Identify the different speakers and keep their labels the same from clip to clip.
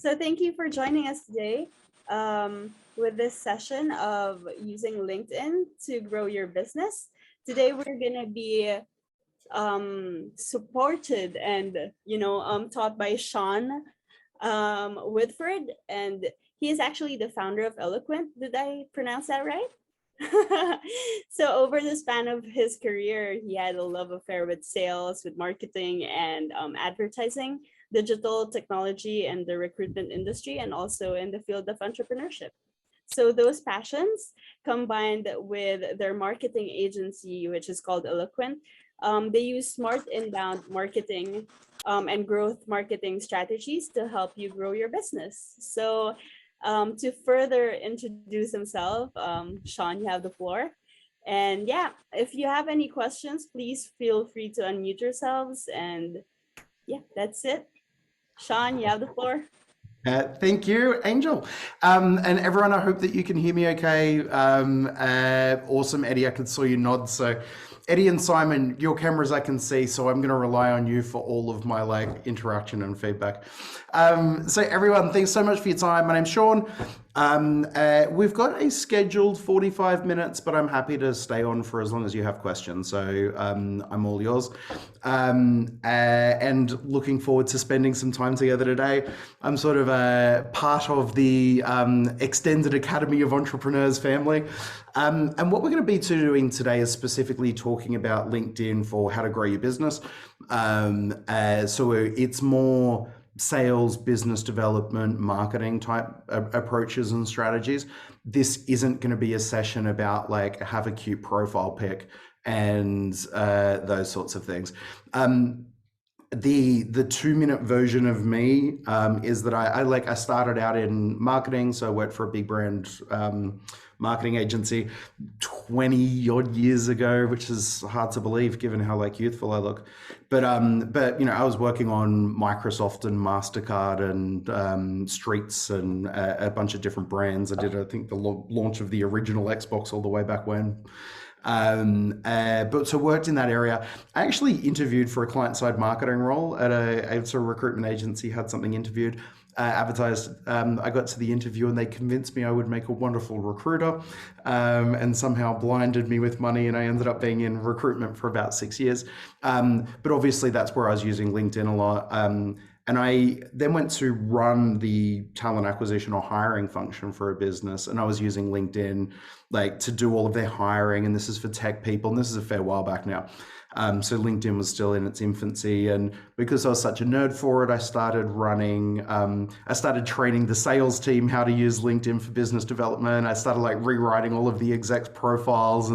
Speaker 1: So thank you for joining us today with this session of using LinkedIn to grow your business. Today we're going to be supported and taught by Sean Whitford, and he is actually the founder of Eloquent. Did I pronounce that right? So over the span of his career, he had a love affair with sales, with marketing and advertising, digital technology, and the recruitment industry, and also in the field of entrepreneurship. So those passions combined with their marketing agency, which is called Eloquent, they use smart inbound marketing and growth marketing strategies to help you grow your business. So to further introduce himself, Sean, you have the floor. And yeah, if you have any questions, please feel free to unmute yourselves. And yeah, that's it. Sean, you have the floor.
Speaker 2: Thank you, Angel. And everyone, I hope that you can hear me okay. Awesome, Eddie, I saw you nod. So Eddie and Simon, your cameras I can see, so I'm going to rely on you for all of my interaction and feedback. So everyone, thanks so much for your time. My name's Sean. We've got a scheduled 45 minutes, but I'm happy to stay on for as long as you have questions. So I'm all yours. And looking forward to spending some time together today. I'm sort of a part of the extended Academy of Entrepreneurs family. And what we're going to be doing today is specifically talking about LinkedIn for how to grow your business. So it's more sales, business development, marketing type approaches and strategies. This isn't going to be a session about have a cute profile pic and those sorts of things. The 2-minute version of me is that I started out in marketing, so I worked for a big brand marketing agency 20 odd years ago, which is hard to believe given how youthful I look. But I was working on Microsoft and MasterCard and Streets and a bunch of different brands. I did, I think, the launch of the original Xbox all the way back when. But so worked in that area. I actually interviewed for a client-side marketing role at a recruitment agency, had something interviewed, advertised. I got to the interview and they convinced me I would make a wonderful recruiter, and somehow blinded me with money, and I ended up being in recruitment for about 6 years. But obviously that's where I was using LinkedIn a lot. And I then went to run the talent acquisition or hiring function for a business. And I was using LinkedIn to do all of their hiring. And this is for tech people. And this is a fair while back now. So LinkedIn was still in its infancy. And because I was such a nerd for it, I started training the sales team how to use LinkedIn for business development. I started rewriting all of the execs profiles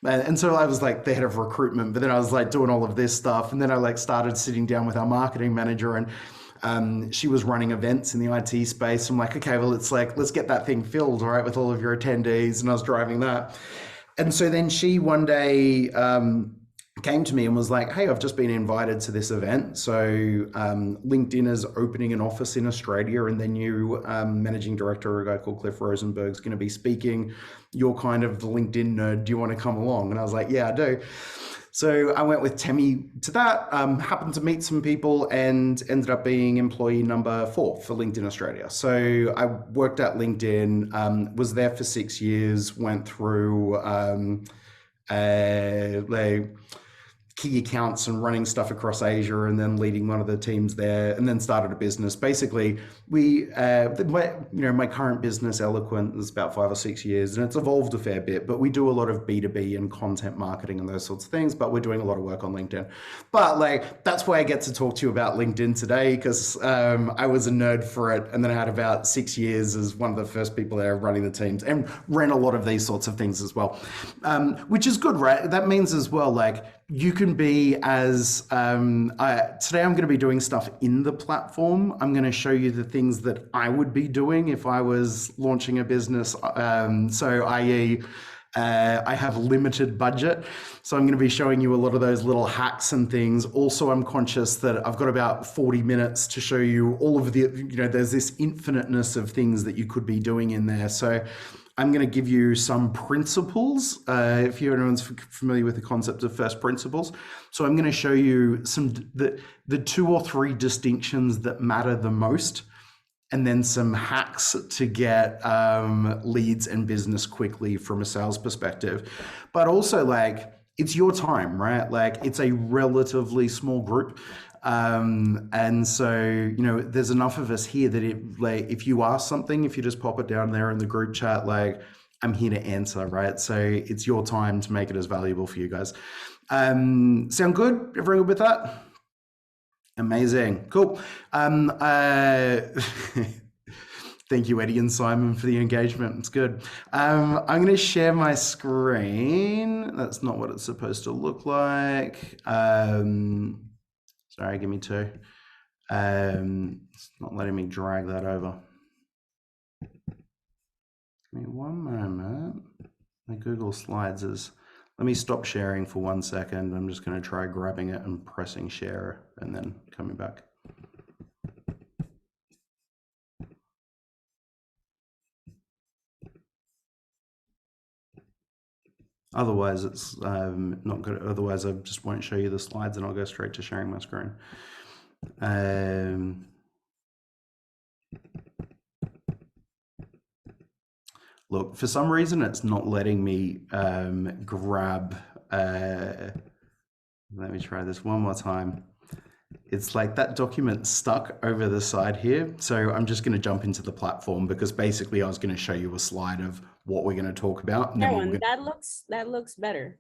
Speaker 2: and so I was the head of recruitment, but then I was doing all of this stuff. And then I started sitting down with our marketing manager, and she was running events in the IT space. I'm like, okay, well, let's get that thing filled, all right, with all of your attendees. And I was driving that. And so then she one day came to me and was like, hey, I've just been invited to this event. So LinkedIn is opening an office in Australia, and their new managing director, a guy called Cliff Rosenberg, is going to be speaking. You're kind of the LinkedIn nerd. Do you want to come along? And I was like, yeah, I do. So I went with Temi to that, happened to meet some people, and ended up being employee number 4 for LinkedIn Australia. So I worked at LinkedIn, was there for 6 years, went through key accounts and running stuff across Asia, and then leading one of the teams there, and then started a business. Basically, my current business, Eloquent, is about 5 or 6 years, and it's evolved a fair bit, but we do a lot of B2B and content marketing and those sorts of things, but we're doing a lot of work on LinkedIn. But that's why I get to talk to you about LinkedIn today, because I was a nerd for it, and then I had about 6 years as one of the first people there running the teams, and ran a lot of these sorts of things as well, which is good, right? That means as well, you can be as, today I'm going to be doing stuff in the platform. I'm going to show you the things that I would be doing if I was launching a business. So i.e., I have limited budget. So I'm going to be showing you a lot of those little hacks and things. Also, I'm conscious that I've got about 40 minutes to show you all of the, there's this infiniteness of things that you could be doing in there. So I'm going to give you some principles, if anyone's familiar with the concept of first principles. So I'm going to show you the 2 or 3 distinctions that matter the most and then some hacks to get leads and business quickly from a sales perspective. But also, like, it's your time, right? Like, it's a relatively small group. And so, you know, there's enough of us here that if you ask something, if you just pop it down there in the group chat, like, I'm here to answer, right? So it's your time to make it as valuable for you guys. Sound good? Everyone good with that? Amazing. Cool. Thank you, Eddie and Simon, for the engagement. It's good. I'm going to share my screen. That's not what it's supposed to look like. Sorry, give me two. It's not letting me drag that over. Give me one moment. My Google Slides is... Let me stop sharing for 1 second. I'm just going to try grabbing it and pressing share and then coming back. Otherwise, it's not good. Otherwise, I just won't show you the slides and I'll go straight to sharing my screen. Look, for some reason, it's not letting me grab. Let me try this one more time. It's like that document stuck over the side here. So I'm just going to jump into the platform because basically I was going to show you a slide of what we're going to talk about. And then
Speaker 1: that looks better,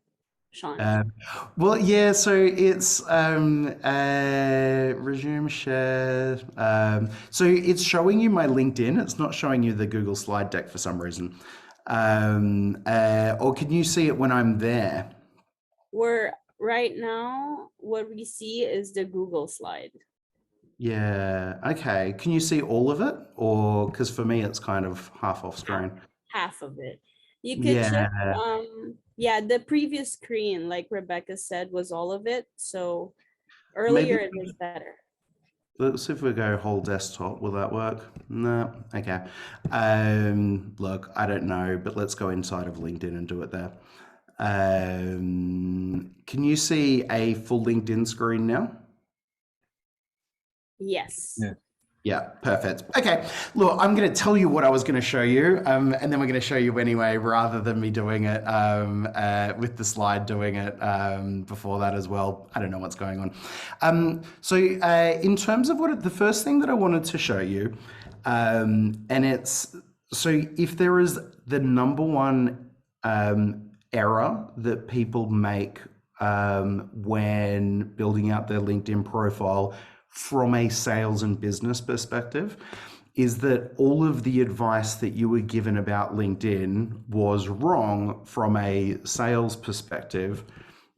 Speaker 1: Sean.
Speaker 2: Well, yeah, so it's resume share. So it's showing you my LinkedIn. It's not showing you the Google slide deck for some reason. Or can you see it when I'm there?
Speaker 1: Right now, what we see is the Google slide.
Speaker 2: Yeah, okay. Can you see all of it? Or, because for me, it's kind of half off screen.
Speaker 1: Half of it. You could check, the previous screen, like Rebecca said, was all of it. So earlier it was better.
Speaker 2: Let's see if we go whole desktop. Will that work? No. Okay. Look, I don't know, but let's go inside of LinkedIn and do it there. Can you see a full LinkedIn screen now?
Speaker 1: Yes.
Speaker 2: Yeah, perfect. Okay, look, I'm going to tell you what I was going to show you, and then we're going to show you anyway, rather than me doing it with the slide, doing it before that as well. I don't know what's going on. So in terms of the first thing that I wanted to show you, and it's, so if there is the number one error that people make when building out their LinkedIn profile from a sales and business perspective, is that all of the advice that you were given about LinkedIn was wrong from a sales perspective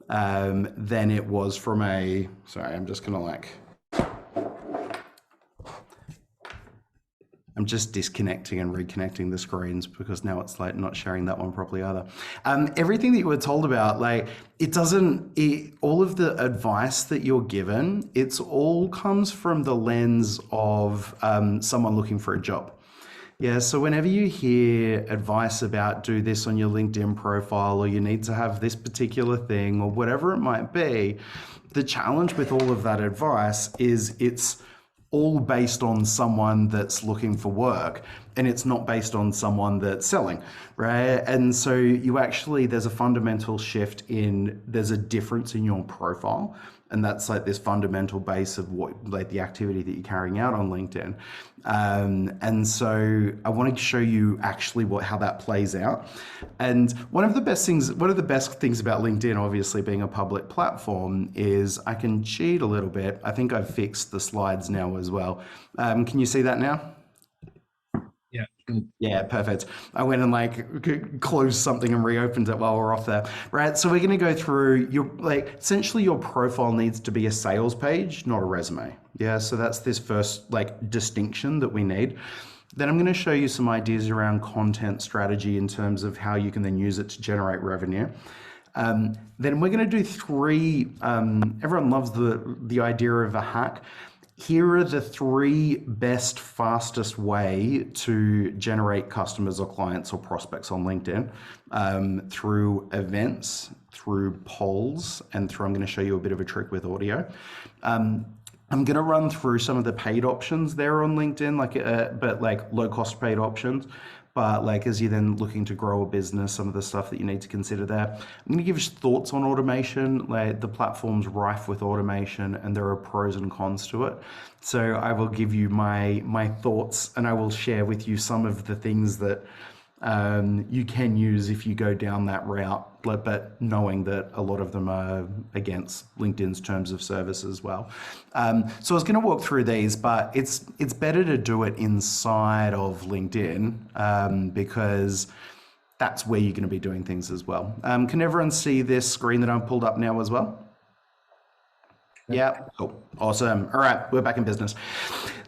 Speaker 2: than it was from a, sorry, I'm just gonna I'm just disconnecting and reconnecting the screens because now it's like not sharing that one properly either. Everything that you were told about, like, all of the advice that you're given, it's all comes from the lens of someone looking for a job. Yeah, so whenever you hear advice about do this on your LinkedIn profile, or you need to have this particular thing, or whatever it might be, the challenge with all of that advice is it's all based on someone that's looking for work, and it's not based on someone that's selling, right? And so there's a fundamental shift there's a difference in your profile, and that's like this fundamental base of the activity that you're carrying out on LinkedIn. And so I want to show you actually how that plays out. And one of the best things about LinkedIn, obviously being a public platform, is I can cheat a little bit. I think I've fixed the slides now as well. Can you see that now?
Speaker 3: Yeah.
Speaker 2: Yeah, perfect. I went and closed something and reopened it while we're off there. Right. So we're going to go through essentially your profile needs to be a sales page, not a resume. Yeah. So that's this first distinction that we need. Then I'm going to show you some ideas around content strategy in terms of how you can then use it to generate revenue. Then we're going to do three, everyone loves the idea of a hack. Here are the three best, fastest way to generate customers or clients or prospects on LinkedIn through events, through polls, and I'm going to show you a bit of a trick with audio. I'm going to run through some of the paid options there on LinkedIn, but like low cost paid options. But like as you're then looking to grow a business, some of the stuff that you need to consider there. I'm going to give you thoughts on automation. Like the platform's rife with automation, and there are pros and cons to it. So I will give you my thoughts, and I will share with you some of the things that you can use if you go down that route, but knowing that a lot of them are against LinkedIn's terms of service as well. So I was going to walk through these, but it's better to do it inside of LinkedIn because that's where you're going to be doing things as well. Can everyone see this screen that I've pulled up now as well? Yeah, cool. Awesome. All right, we're back in business.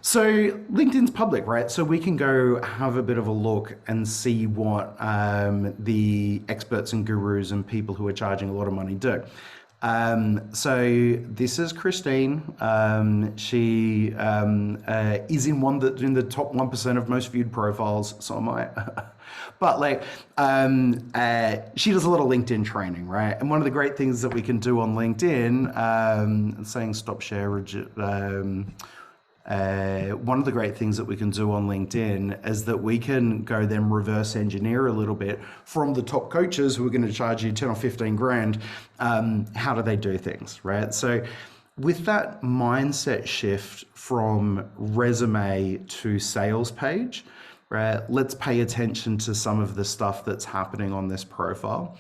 Speaker 2: So LinkedIn's public, right? So we can go have a bit of a look and see what the experts and gurus and people who are charging a lot of money do. So this is Christine. She is in the top 1% of most viewed profiles. So am I. But like, she does a lot of LinkedIn training, right? And one of the great things that we can do on LinkedIn, saying stop share, one of the great things that we can do on LinkedIn is that we can go then reverse engineer a little bit from the top coaches who are going to charge you 10 or 15 grand. How do they do things, right? So with that mindset shift from resume to sales page, right, let's pay attention to some of the stuff that's happening on this profile.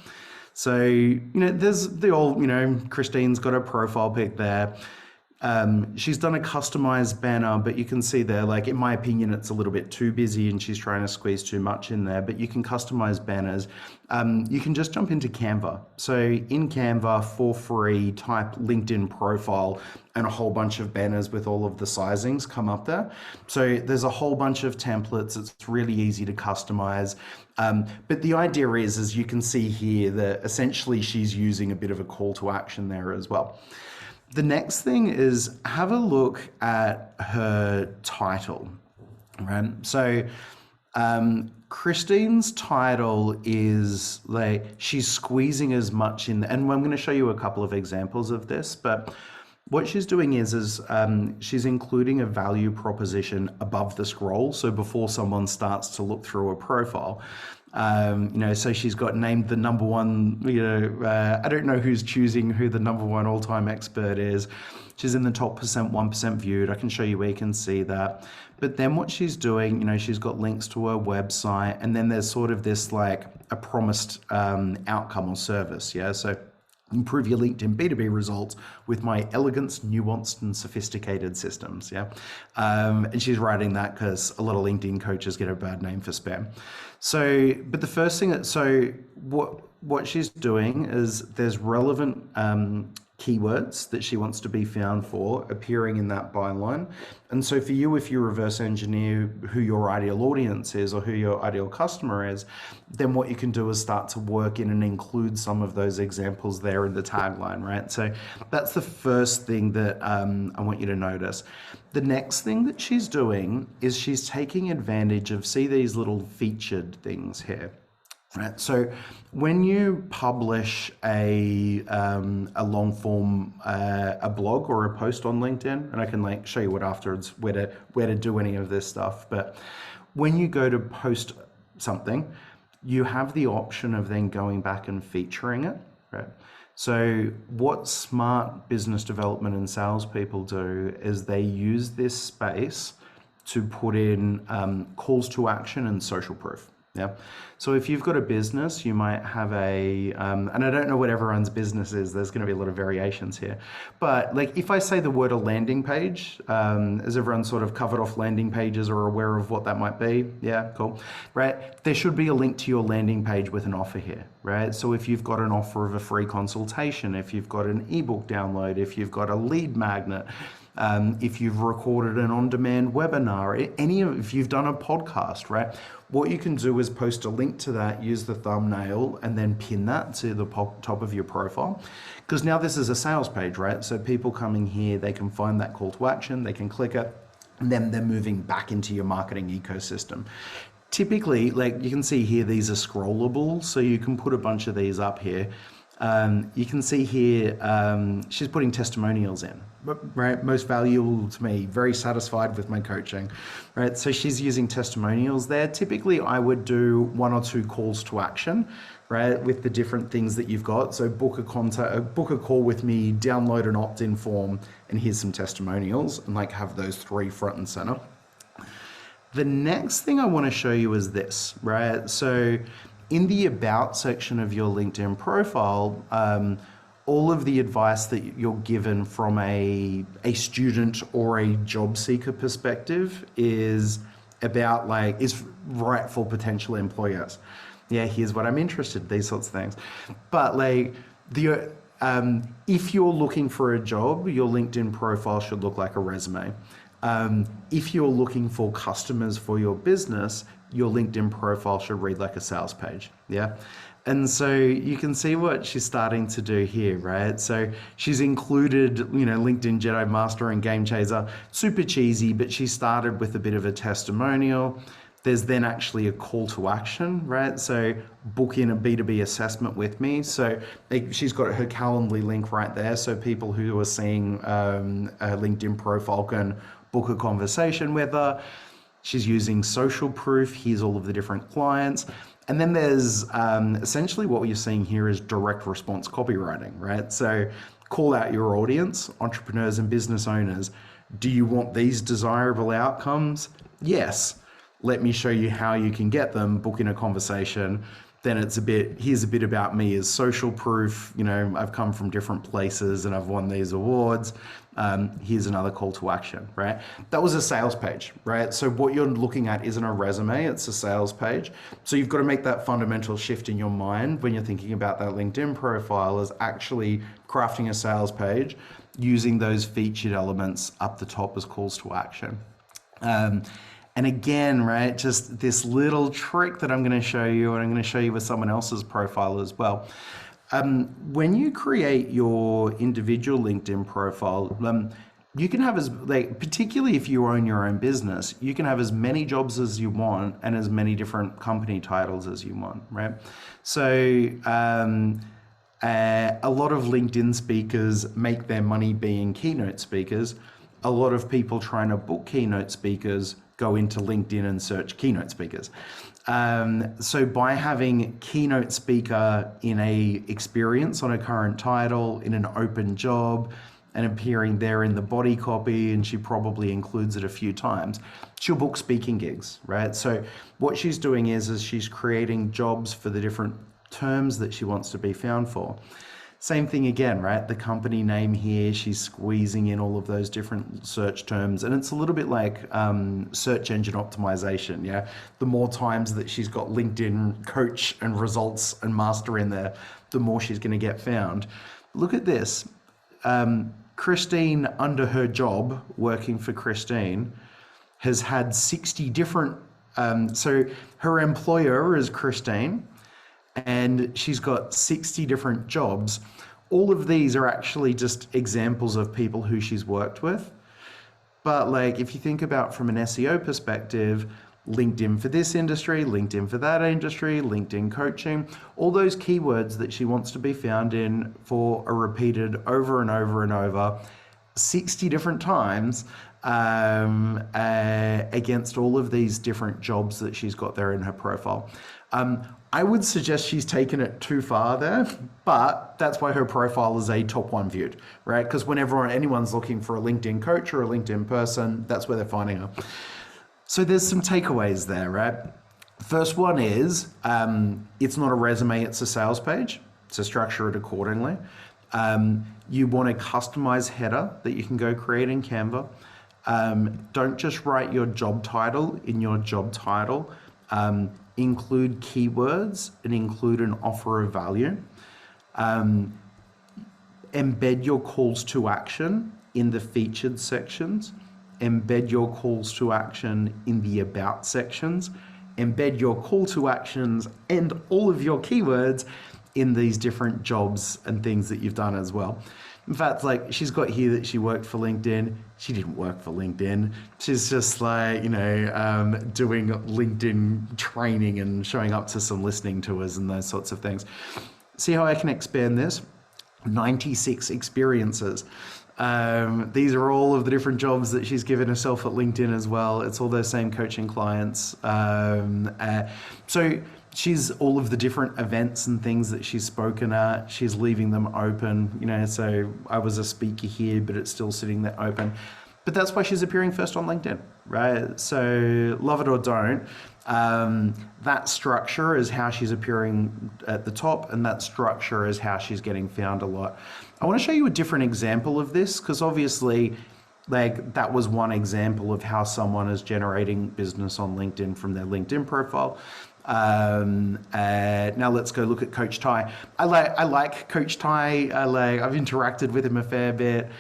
Speaker 2: So, there's the old, Christine's got her profile pic there. She's done a customized banner, but you can see there, like, in my opinion, it's a little bit too busy and she's trying to squeeze too much in there, but you can customize banners. You can just jump into Canva. So in Canva for free, type LinkedIn profile and a whole bunch of banners with all of the sizings come up there. So there's a whole bunch of templates. It's really easy to customize. But the idea is, as you can see here, that essentially she's using a bit of a call to action there as well. The next thing is have a look at her title, right? So Christine's title is like she's squeezing as much in, and I'm going to show you a couple of examples of this, but what she's doing is she's including a value proposition above the scroll. So before someone starts to look through a profile, so she's got named the number one, I don't know who's choosing who the number one all-time expert is. She's in the top 1% viewed. I can show you where you can see that. But then what she's doing, she's got links to her website, and then there's sort of this like a promised outcome or service. Yeah. So improve your LinkedIn B2B results with my elegant, nuanced, and sophisticated systems. Yeah. And she's writing that because a lot of LinkedIn coaches get a bad name for spam. So, but the first thing what she's doing is there's relevant keywords that she wants to be found for appearing in that byline. And so for you, if you reverse engineer who your ideal audience is or who your ideal customer is, then what you can do is start to work in and include some of those examples there in the tagline, right? So that's the first thing that I want you to notice. The next thing that she's doing is she's taking advantage of, see these little featured things here. Right. So when you publish a long form, a blog or a post on LinkedIn, and I can show you what afterwards, where to do any of this stuff. But when you go to post something, you have the option of then going back and featuring it. Right. So what smart business development and salespeople do is they use this space to put in calls to action and social proof. Yeah. So if you've got a business, you might have and I don't know what everyone's business is, there's going to be a lot of variations here. But if I say the word a landing page, is everyone sort of covered off landing pages or aware of what that might be? Yeah, cool. Right. There should be a link to your landing page with an offer here, right? So if you've got an offer of a free consultation, if you've got an ebook download, if you've got a lead magnet, if you've recorded an on-demand webinar, if you've done a podcast, right? What you can do is post a link to that, use the thumbnail, and then pin that to the top of your profile. Because now this is a sales page, right? So people coming here, they can find that call to action, they can click it, and then they're moving back into your marketing ecosystem. Typically, you can see here, these are scrollable, so you can put a bunch of these up here. You can see here she's putting testimonials in, right? Most valuable to me, very satisfied with my coaching, right? So she's using testimonials there. Typically, I would do 1 or 2 calls to action, right, with the different things that you've got. So book a call with me, download an opt-in form, and here's some testimonials, and like have those 3 front and center. The next thing I want to show you is this, right? So in the About section of your LinkedIn profile, all of the advice that you're given from a student or a job seeker perspective is about is right for potential employers. Yeah, here's what I'm interested in, these sorts of things. But if you're looking for a job, your LinkedIn profile should look like a resume. If you're looking for customers for your business, your LinkedIn profile should read like a sales page. Yeah. And so you can see what she's starting to do here, right? So she's included, LinkedIn Jedi Master and Game Chaser, super cheesy, but she started with a bit of a testimonial. There's then actually a call to action, right? So book in a B2B assessment with me. So she's got her Calendly link right there. So people who are seeing a LinkedIn profile can book a conversation with her. She's using social proof. Here's all of the different clients. And then there's essentially what you're seeing here is direct response copywriting, right? So call out your audience, entrepreneurs and business owners. Do you want these desirable outcomes? Yes. Let me show you how you can get them, book in a conversation. Then here's a bit about me as social proof. I've come from different places and I've won these awards. Here's another call to action, right? That was a sales page, right? So what you're looking at isn't a resume, it's a sales page. So you've got to make that fundamental shift in your mind when you're thinking about that LinkedIn profile as actually crafting a sales page using those featured elements up the top as calls to action. And again, right, just this little trick that I'm going to show you, and I'm going to show you with someone else's profile as well. When you create your individual LinkedIn profile, you can have particularly if you own your own business, you can have as many jobs as you want and as many different company titles as you want, right? So a lot of LinkedIn speakers make their money being keynote speakers. A lot of people trying to book keynote speakers go into LinkedIn and search keynote speakers. So by having keynote speaker in a experience on a current title, in an open job, and appearing there in the body copy, and she probably includes it a few times, she'll book speaking gigs, right? So what she's doing is she's creating jobs for the different terms that she wants to be found for. Same thing again, right? The company name here, she's squeezing in all of those different search terms. And it's a little bit like search engine optimization, yeah? The more times that she's got LinkedIn coach and results and master in there, the more she's going to get found. Look at this. Christine, under her job, working for Christine, has had 60 different, so her employer is Christine, and she's got 60 different jobs. All of these are actually just examples of people who she's worked with. But if you think about from an SEO perspective, LinkedIn for this industry, LinkedIn for that industry, LinkedIn coaching, all those keywords that she wants to be found in for are repeated over and over and over 60 different times against all of these different jobs that she's got there in her profile. I would suggest she's taken it too far there, but that's why her profile is a top 1 viewed, right? Because whenever anyone's looking for a LinkedIn coach or a LinkedIn person, that's where they're finding her. So there's some takeaways there, right? First one is it's not a resume, it's a sales page. So structure it accordingly. You want a customized header that you can go create in Canva. Don't just write your job title in your job title. Include keywords and include an offer of value. Embed your calls to action in the featured sections. Embed your calls to action in the about sections. Embed your call to actions and all of your keywords in these different jobs and things that you've done as well. In fact, she's got here that she worked for LinkedIn. She didn't work for LinkedIn. She's just doing LinkedIn training and showing up to some listening tours and those sorts of things. See how I can expand this? 96 experiences. These are all of the different jobs that she's given herself at LinkedIn as well. It's all those same coaching clients. So she's all of the different events and things that she's spoken at. She's leaving them open, you know, so I was a speaker here, but it's still sitting there open. But that's why she's appearing first on LinkedIn, right? So love it or don't, that structure is how she's appearing at the top, and that structure is how she's getting found a lot. I want to show you a different example of this, because obviously, like, that was one example of how someone is generating business on LinkedIn from their LinkedIn profile. Now let's go look at Coach Ty. I like Coach Ty. I've interacted with him a fair bit.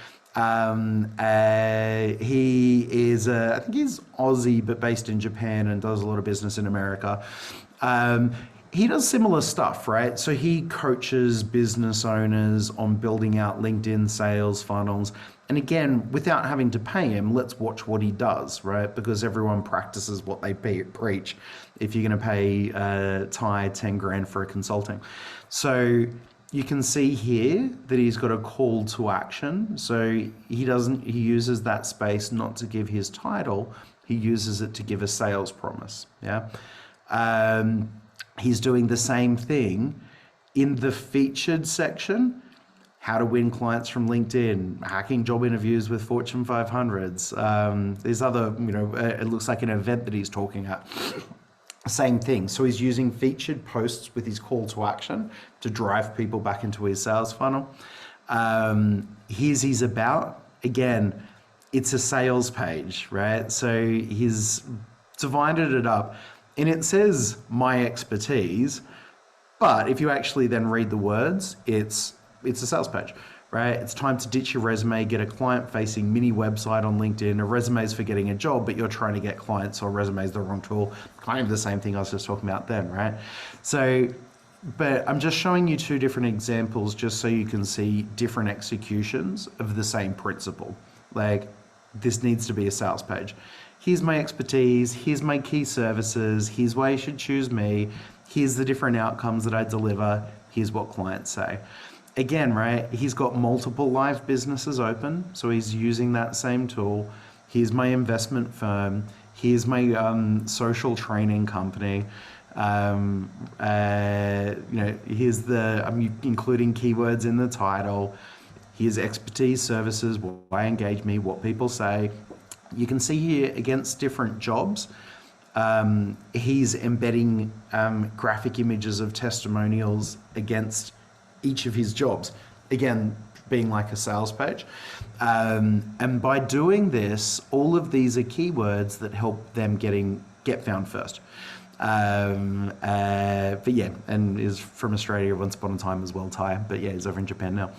Speaker 2: He is, I think he's Aussie, but based in Japan and does a lot of business in America. He does similar stuff, right? So he coaches business owners on building out LinkedIn sales funnels. And again, without having to pay him, let's watch what he does, right? Because everyone practices what they preach. If you're going to pay Ty 10 grand for a consulting. So you can see here that he's got a call to action. So he uses that space not to give his title, he uses it to give a sales promise. Yeah. He's doing the same thing in the featured section. How to win clients from LinkedIn, hacking job interviews with Fortune 500s. There's other, you know, it looks like an event that he's talking at. Same thing. So he's using featured posts with his call to action to drive people back into his sales funnel. Here's his about. Again, it's a sales page, right? So he's divided it up and it says my expertise, but if you actually then read the words, it's a sales page, right? It's time to ditch your resume, get a client-facing mini website on LinkedIn. A resume is for getting a job, but you're trying to get clients, or resume is the wrong tool. Kind of the same thing I was just talking about then, right? So, but I'm just showing you two different examples just so you can see different executions of the same principle. Like, this needs to be a sales page. Here's my expertise, here's my key services, here's why you should choose me, here's the different outcomes that I deliver, here's what clients say. Again, right, he's got multiple live businesses open, so he's using that same tool. Here's my investment firm, here's my social training company. You know, here's I'm including keywords in the title. Here's expertise, services, why engage me, what people say. You can see here against different jobs, he's embedding graphic images of testimonials against each of his jobs, again being like a sales page, and by doing this, all of these are keywords that help them get found first. But yeah, and is from Australia once upon a time as well, Ty, but yeah, he's over in Japan now.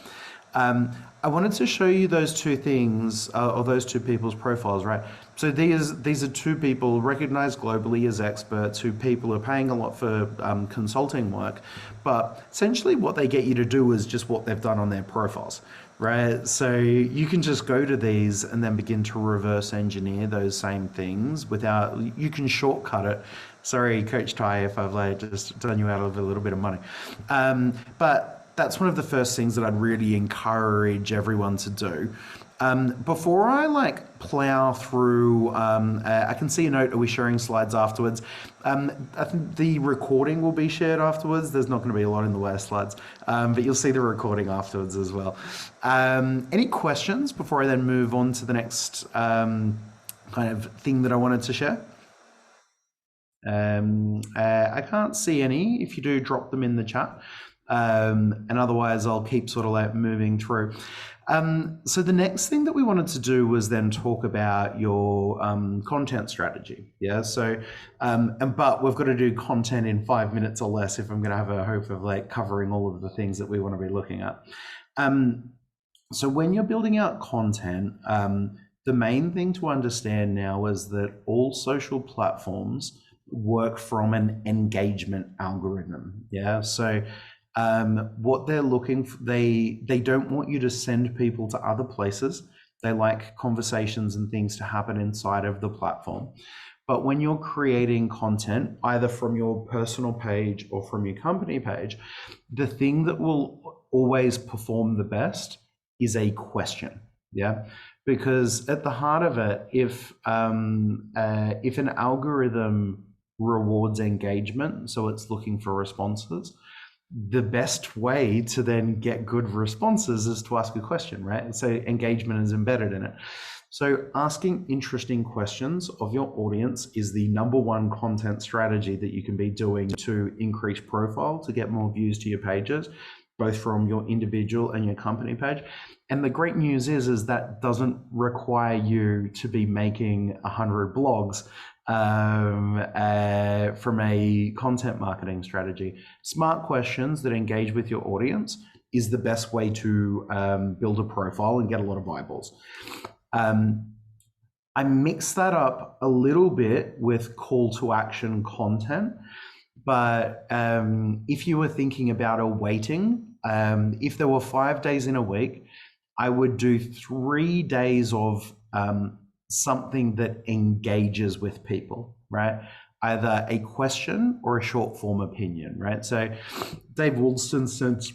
Speaker 2: I wanted to show you those two things, or those two people's profiles, right? So these are two people recognized globally as experts who people are paying a lot for consulting work, but essentially what they get you to do is just what they've done on their profiles, right? So you can just go to these and then begin to reverse engineer those same things without, you can shortcut it. Sorry, Coach Ty, if I've just done you out of a little bit of money. But that's one of the first things that I'd really encourage everyone to do. Before I plow through, I can see a note, are we sharing slides afterwards? I think the recording will be shared afterwards. There's not going to be a lot in the way of slides, but you'll see the recording afterwards as well. Any questions before I then move on to the next kind of thing that I wanted to share? I can't see any. If you do, drop them in the chat. And otherwise I'll keep sort of moving through. So the next thing that we wanted to do was then talk about your content strategy. Yeah. So, but we've got to do content in 5 minutes or less if I'm going to have a hope of covering all of the things that we want to be looking at. So when you're building out content, the main thing to understand now is that all social platforms work from an engagement algorithm. Yeah. So what they're looking for, they don't want you to send people to other places. They like conversations and things to happen inside of the platform. But when you're creating content, either from your personal page or from your company page, the thing that will always perform the best is a question. Yeah, because at the heart of it, if an algorithm rewards engagement, so it's looking for responses, the best way to then get good responses is to ask a question, right? So engagement is embedded in it. So asking interesting questions of your audience is the number one content strategy that you can be doing to increase profile, to get more views to your pages, both from your individual and your company page. And the great news is that doesn't require you to be making 100 blogs from a content marketing strategy. Smart questions that engage with your audience is the best way to build a profile and get a lot of eyeballs. I mix that up a little bit with call to action content, but if you were thinking about a weighting, if there were 5 days in a week, I would do 3 days of something that engages with people, right? Either a question or a short form opinion, right? So Dave Woolston, since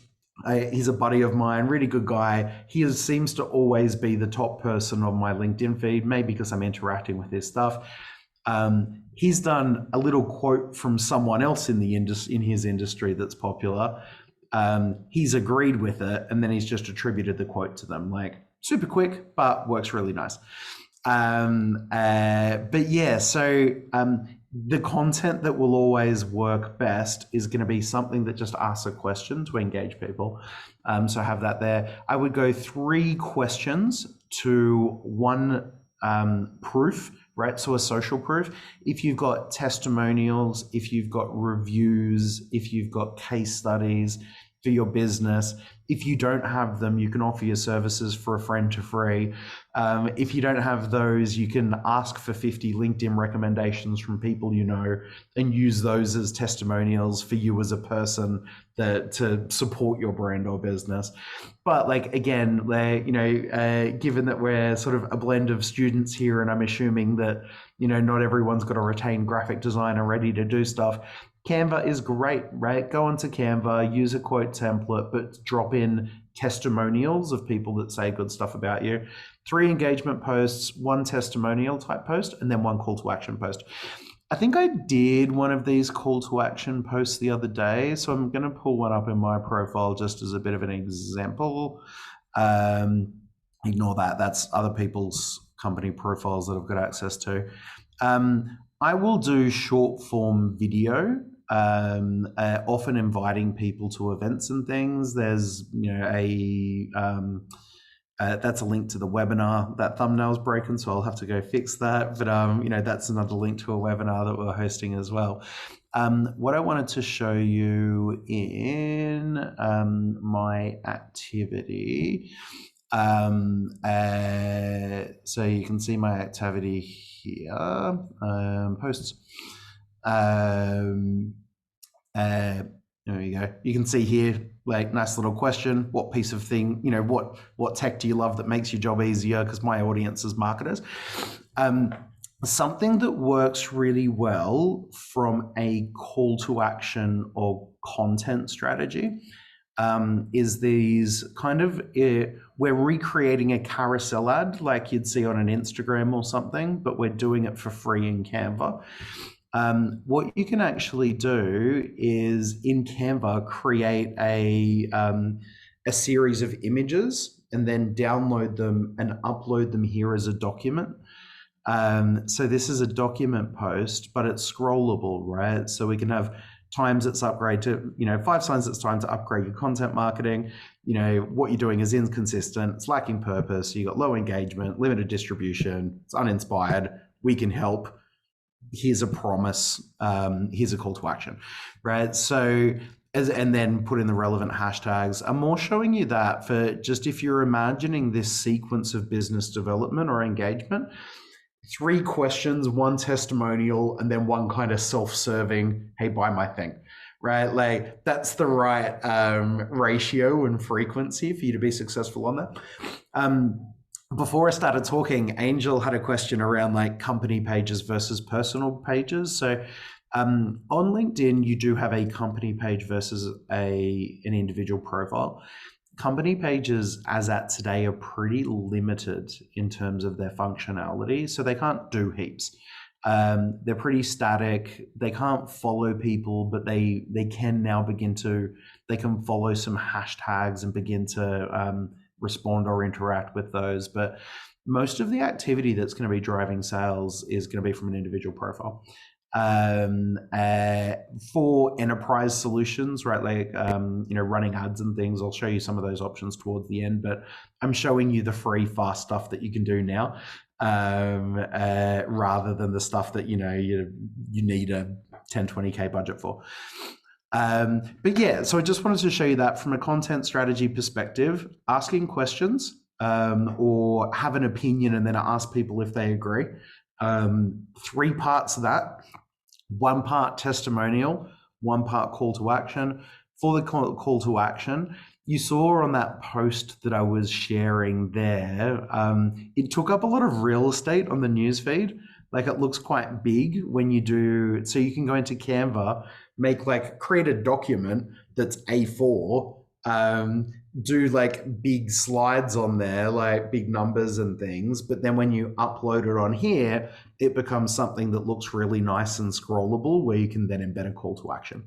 Speaker 2: he's a buddy of mine, really good guy. He seems to always be the top person on my LinkedIn feed, maybe because I'm interacting with his stuff. He's done a little quote from someone else in his industry that's popular. He's agreed with it, and then he's just attributed the quote to them. Like, super quick, but works really nice. But yeah, so the content that will always work best is going to be something that just asks a question to engage people. So have that there. I would go 3 questions to 1 proof, right? So a social proof. If you've got testimonials, if you've got reviews, if you've got case studies for your business, if you don't have them, you can offer your services for a friend to free. If you don't have those, you can ask for 50 LinkedIn recommendations from people you know and use those as testimonials for you as a person to support your brand or business. But like, again, given that we're sort of a blend of students here, and I'm assuming that, not everyone's got a retained graphic designer ready to do stuff, Canva is great, right? Go onto Canva, use a quote template, but drop in testimonials of people that say good stuff about you. 3 engagement posts, 1 testimonial type post, and then 1 call to action post. I think I did one of these call to action posts the other day, so I'm going to pull one up in my profile just as a bit of an example. Ignore that. That's other people's company profiles that I've got access to. I will do short form video, often inviting people to events and things. There's, that's a link to the webinar. That thumbnail's broken, so I'll have to go fix that. But, that's another link to a webinar that we're hosting as well. What I wanted to show you in my activity, so you can see my activity here, posts. There you go. You can see here, like, nice little question. What piece of thing, what tech do you love that makes your job easier? Because my audience is marketers. Something that works really well from a call to action or content strategy is these kind of, we're recreating a carousel ad like you'd see on an Instagram or something, but we're doing it for free in Canva. What you can actually do is in Canva create a series of images and then download them and upload them here as a document. So this is a document post, but it's scrollable, right? So we can have times it's upgrade to, 5 signs it's time to upgrade your content marketing. What you're doing is inconsistent, it's lacking purpose, you got low engagement, limited distribution, it's uninspired, we can help. Here's a promise, here's a call to action, right? So, and then put in the relevant hashtags. I'm more showing you that for just if you're imagining this sequence of business development or engagement, 3 questions, 1 testimonial, and then 1 kind of self-serving, hey, buy my thing, right? Like, that's the right ratio and frequency for you to be successful on that. before I started talking, Angel had a question around like company pages versus personal pages. So on LinkedIn, you do have a company page versus an individual profile. Company pages, as at today, are pretty limited in terms of their functionality, so they can't do heaps. They're pretty static. They can't follow people, but they can now begin to. They can follow some hashtags and begin to respond or interact with those. But most of the activity that's going to be driving sales is going to be from an individual profile. For enterprise solutions, right, like running ads and things, I'll show you some of those options towards the end, but I'm showing you the free fast stuff that you can do now, rather than the stuff that you need a 10-20k budget for. But yeah, so I just wanted to show you that from a content strategy perspective, asking questions or have an opinion and then ask people if they agree. 3 parts of that. 1 part testimonial, 1 part call to action. For the call to action, you saw on that post that I was sharing there, it took up a lot of real estate on the newsfeed. Like it looks quite big when you do, so you can go into Canva, create a document that's A4, do like big slides on there, like big numbers and things. But then when you upload it on here, it becomes something that looks really nice and scrollable where you can then embed a call to action.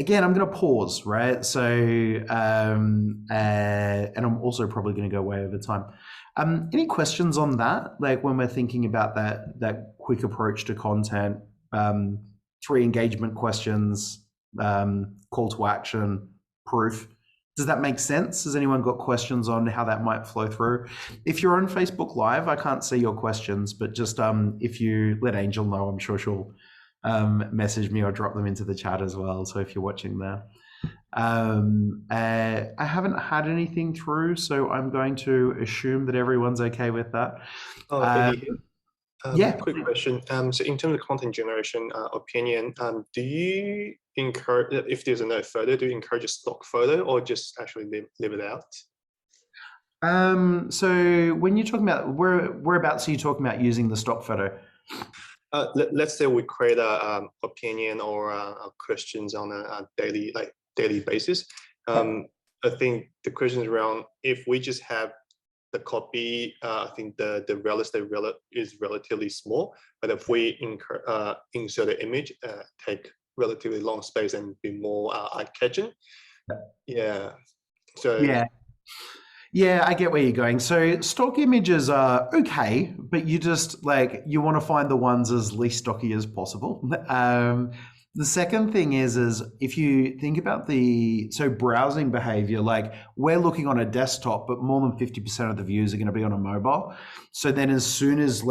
Speaker 2: Again, I'm going to pause, right? So, and I'm also probably going to go way over time. Any questions on that? Like when we're thinking about that quick approach to content, 3 engagement questions, call to action, proof. Does that make sense? Has anyone got questions on how that might flow through? If you're on Facebook Live, I can't see your questions, but just if you let Angel know, I'm sure she'll message me or drop them into the chat as well. So if you're watching there. I haven't had anything through, so I'm going to assume that everyone's okay with that. Yeah.
Speaker 4: Quick question. So in terms of content generation opinion, do you encourage, if there's a no photo, do you encourage a stock photo or just actually leave it out?
Speaker 2: So when you're talking about, whereabouts are you talking about using the stock photo?
Speaker 4: Let's say we create a opinion or questions on a daily basis. I think the question is around if we just have the copy, I think the real estate is relatively small, but if we insert an image, take relatively long space and be more eye-catching. Yeah. So
Speaker 2: yeah, I get where you're going. So stock images are okay, but you just you want to find the ones as least stocky as possible. The second thing is if you think about browsing behavior, like we're looking on a desktop, but more than 50% of the views are going to be on a mobile. So then as soon as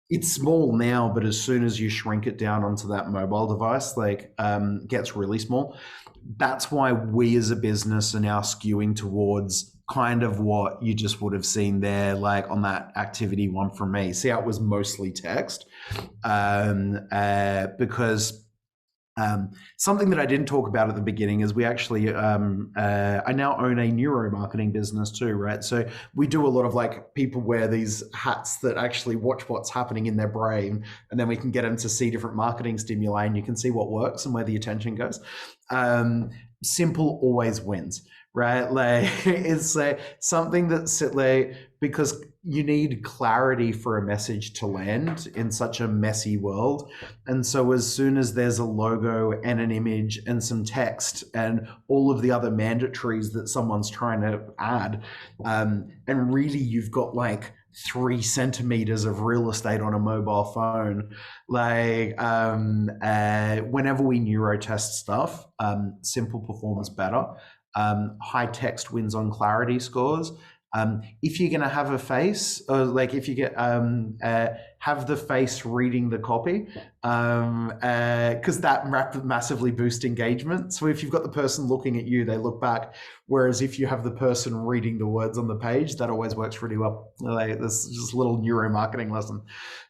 Speaker 2: it's small now, but as soon as you shrink it down onto that mobile device, gets really small. That's why we as a business are now skewing towards kind of what you just would have seen there, like on that activity one from me. See how it was mostly text? Because something that I didn't talk about at the beginning is we actually, I now own a neuromarketing business too, right? So we do a lot of people wear these hats that actually watch what's happening in their brain, and then we can get them to see different marketing stimuli and you can see what works and where the attention goes. Simple always wins, right? It's something that's because you need clarity for a message to land in such a messy world. And so as soon as there's a logo and an image and some text and all of the other mandatories that someone's trying to add, and really you've got 3 centimeters of real estate on a mobile phone, whenever we neuro test stuff, simple performs better. High text wins on clarity scores. If you're going to have a face, or if you get have the face reading the copy, because that massively boosts engagement. So if you've got the person looking at you, they look back. Whereas if you have the person reading the words on the page, that always works really well. This is just a little neuromarketing lesson.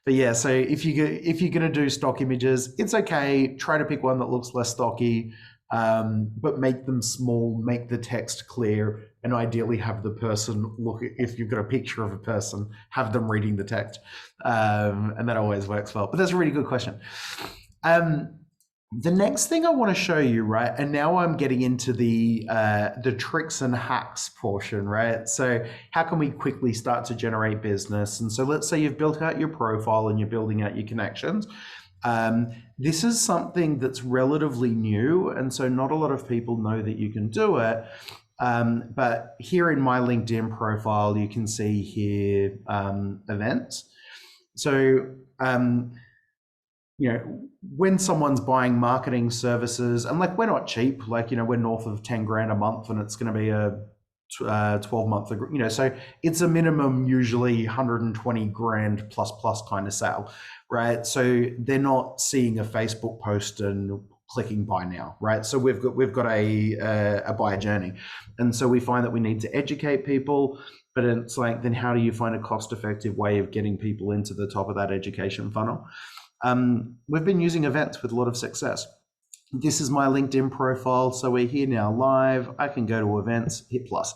Speaker 2: But yeah, so if you're going to do stock images, it's okay. Try to pick one that looks less stocky. but make them small, make the text clear, and ideally have the person look, if you've got a picture of a person, have them reading the text. And that always works well. But that's a really good question. The next thing I want to show you, right, and now I'm getting into the tricks and hacks portion, right? So how can we quickly start to generate business? And so let's say you've built out your profile and you're building out your connections. This is something that's relatively new, and so not a lot of people know that you can do it. But here in my LinkedIn profile, you can see here events. So you know, when someone's buying marketing services, and like we're not cheap, like, you know, we're north of 10 grand a month, and it's going to be a 12-month, you know, so it's a minimum usually 120 grand plus kind of sale, right? So they're not seeing a Facebook post and clicking buy now, right? So we've got a buyer journey, and so we find that we need to educate people. But it's like, then how do you find a cost-effective way of getting people into the top of that education funnel? We've been using events with a lot of success. This is my LinkedIn profile. So we're here now live. I can go to events, hit plus.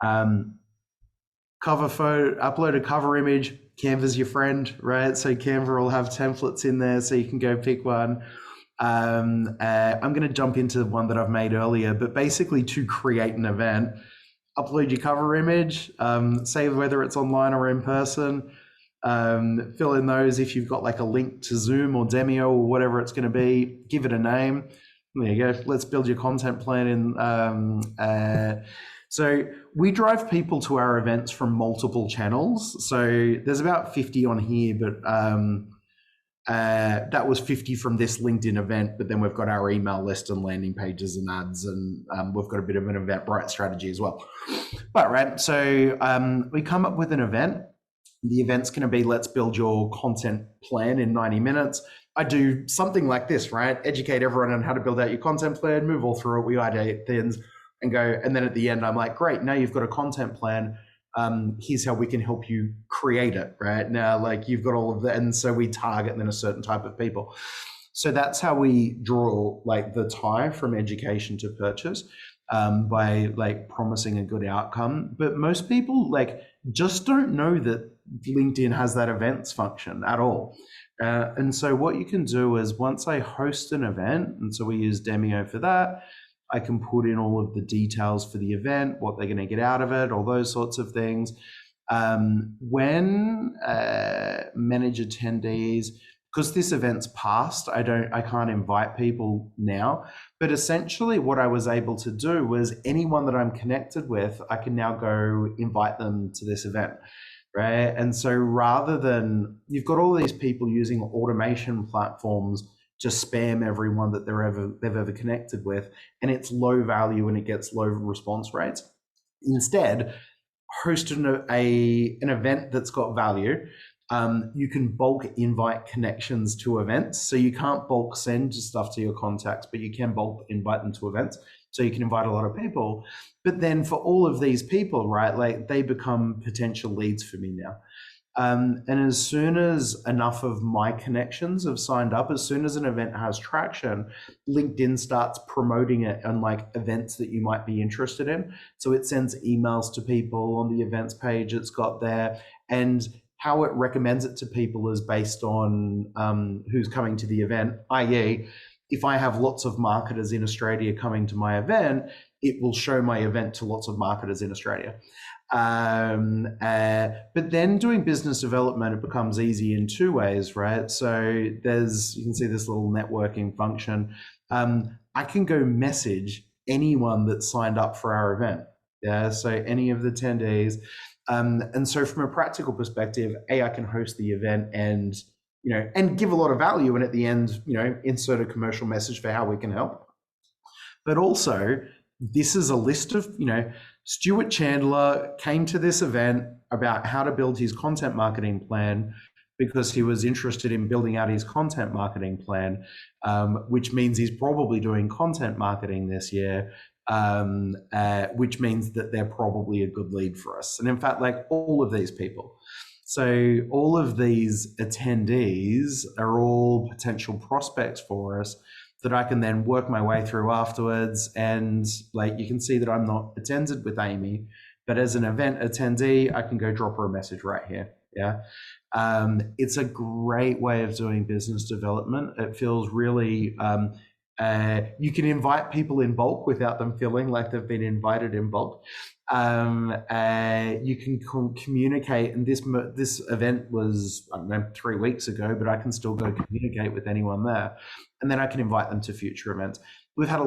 Speaker 2: Cover photo, upload a cover image. Canva's your friend, right? So Canva will have templates in there, so you can go pick one. I'm going to jump into one that I've made earlier, but basically to create an event, upload your cover image, say whether it's online or in person. Fill in those if you've got like a link to Zoom or Demio or whatever it's going to be. Give it a name. There you go. Let's build your content plan in. So we drive people to our events from multiple channels. So there's about 50 on here, but that was 50 from this LinkedIn event. But then we've got our email list and landing pages and ads, and we've got a bit of an Eventbrite strategy as well. But right, so we come up with an event. The event's going to be, let's build your content plan in 90 minutes. I do something like this, right? Educate everyone on how to build out your content plan, move all through it, we ideate things and go. And then at the end, I'm like, great, now you've got a content plan. Here's how we can help you create it, right? Now, like you've got all of that. And so we target then a certain type of people. So that's how we draw like the tie from education to purchase, by like promising a good outcome. But most people like just don't know that LinkedIn has that events function at all. And so what you can do is, once I host an event, and so we use Demio for that, I can put in all of the details for the event, what they're going to get out of it, all those sorts of things. When manage attendees, because this event's passed, I can't invite people now. But essentially what I was able to do was, anyone that I'm connected with, I can now go invite them to this event, right? And so rather than, you've got all these people using automation platforms to spam everyone that they've ever connected with, and it's low value and it gets low response rates. Instead, host an event that's got value. You can bulk invite connections to events. So you can't bulk send stuff to your contacts, but you can bulk invite them to events. So you can invite a lot of people. But then for all of these people, right, like they become potential leads for me now. And as soon as enough of my connections have signed up, as soon as an event has traction, LinkedIn starts promoting it on like events that you might be interested in. So it sends emails to people on the events page it's got there. And how it recommends it to people is based on who's coming to the event, i.e., if I have lots of marketers in Australia coming to my event, it will show my event to lots of marketers in Australia. But then doing business development, it becomes easy in two ways, right? So you can see this little networking function. I can go message anyone that signed up for our event. Yeah, so any of the attendees. And so from a practical perspective, I can host the event and, and give a lot of value. And at the end, insert a commercial message for how we can help. But also, this is a list of, Stuart Chandler came to this event about how to build his content marketing plan because he was interested in building out his content marketing plan, which means he's probably doing content marketing this year, which means that they're probably a good lead for us. And in fact, like all of these people. So all of these attendees are all potential prospects for us. that I can then work my way through afterwards. And like, you can see that I'm not attended with Amy, but as an event attendee, I can go drop her a message right here. Yeah. It's a great way of doing business development. It feels really, you can invite people in bulk without them feeling like they've been invited in bulk. You can communicate, and this event was, I don't know, 3 weeks ago, but I can still go communicate with anyone there, and then I can invite them to future events. We've had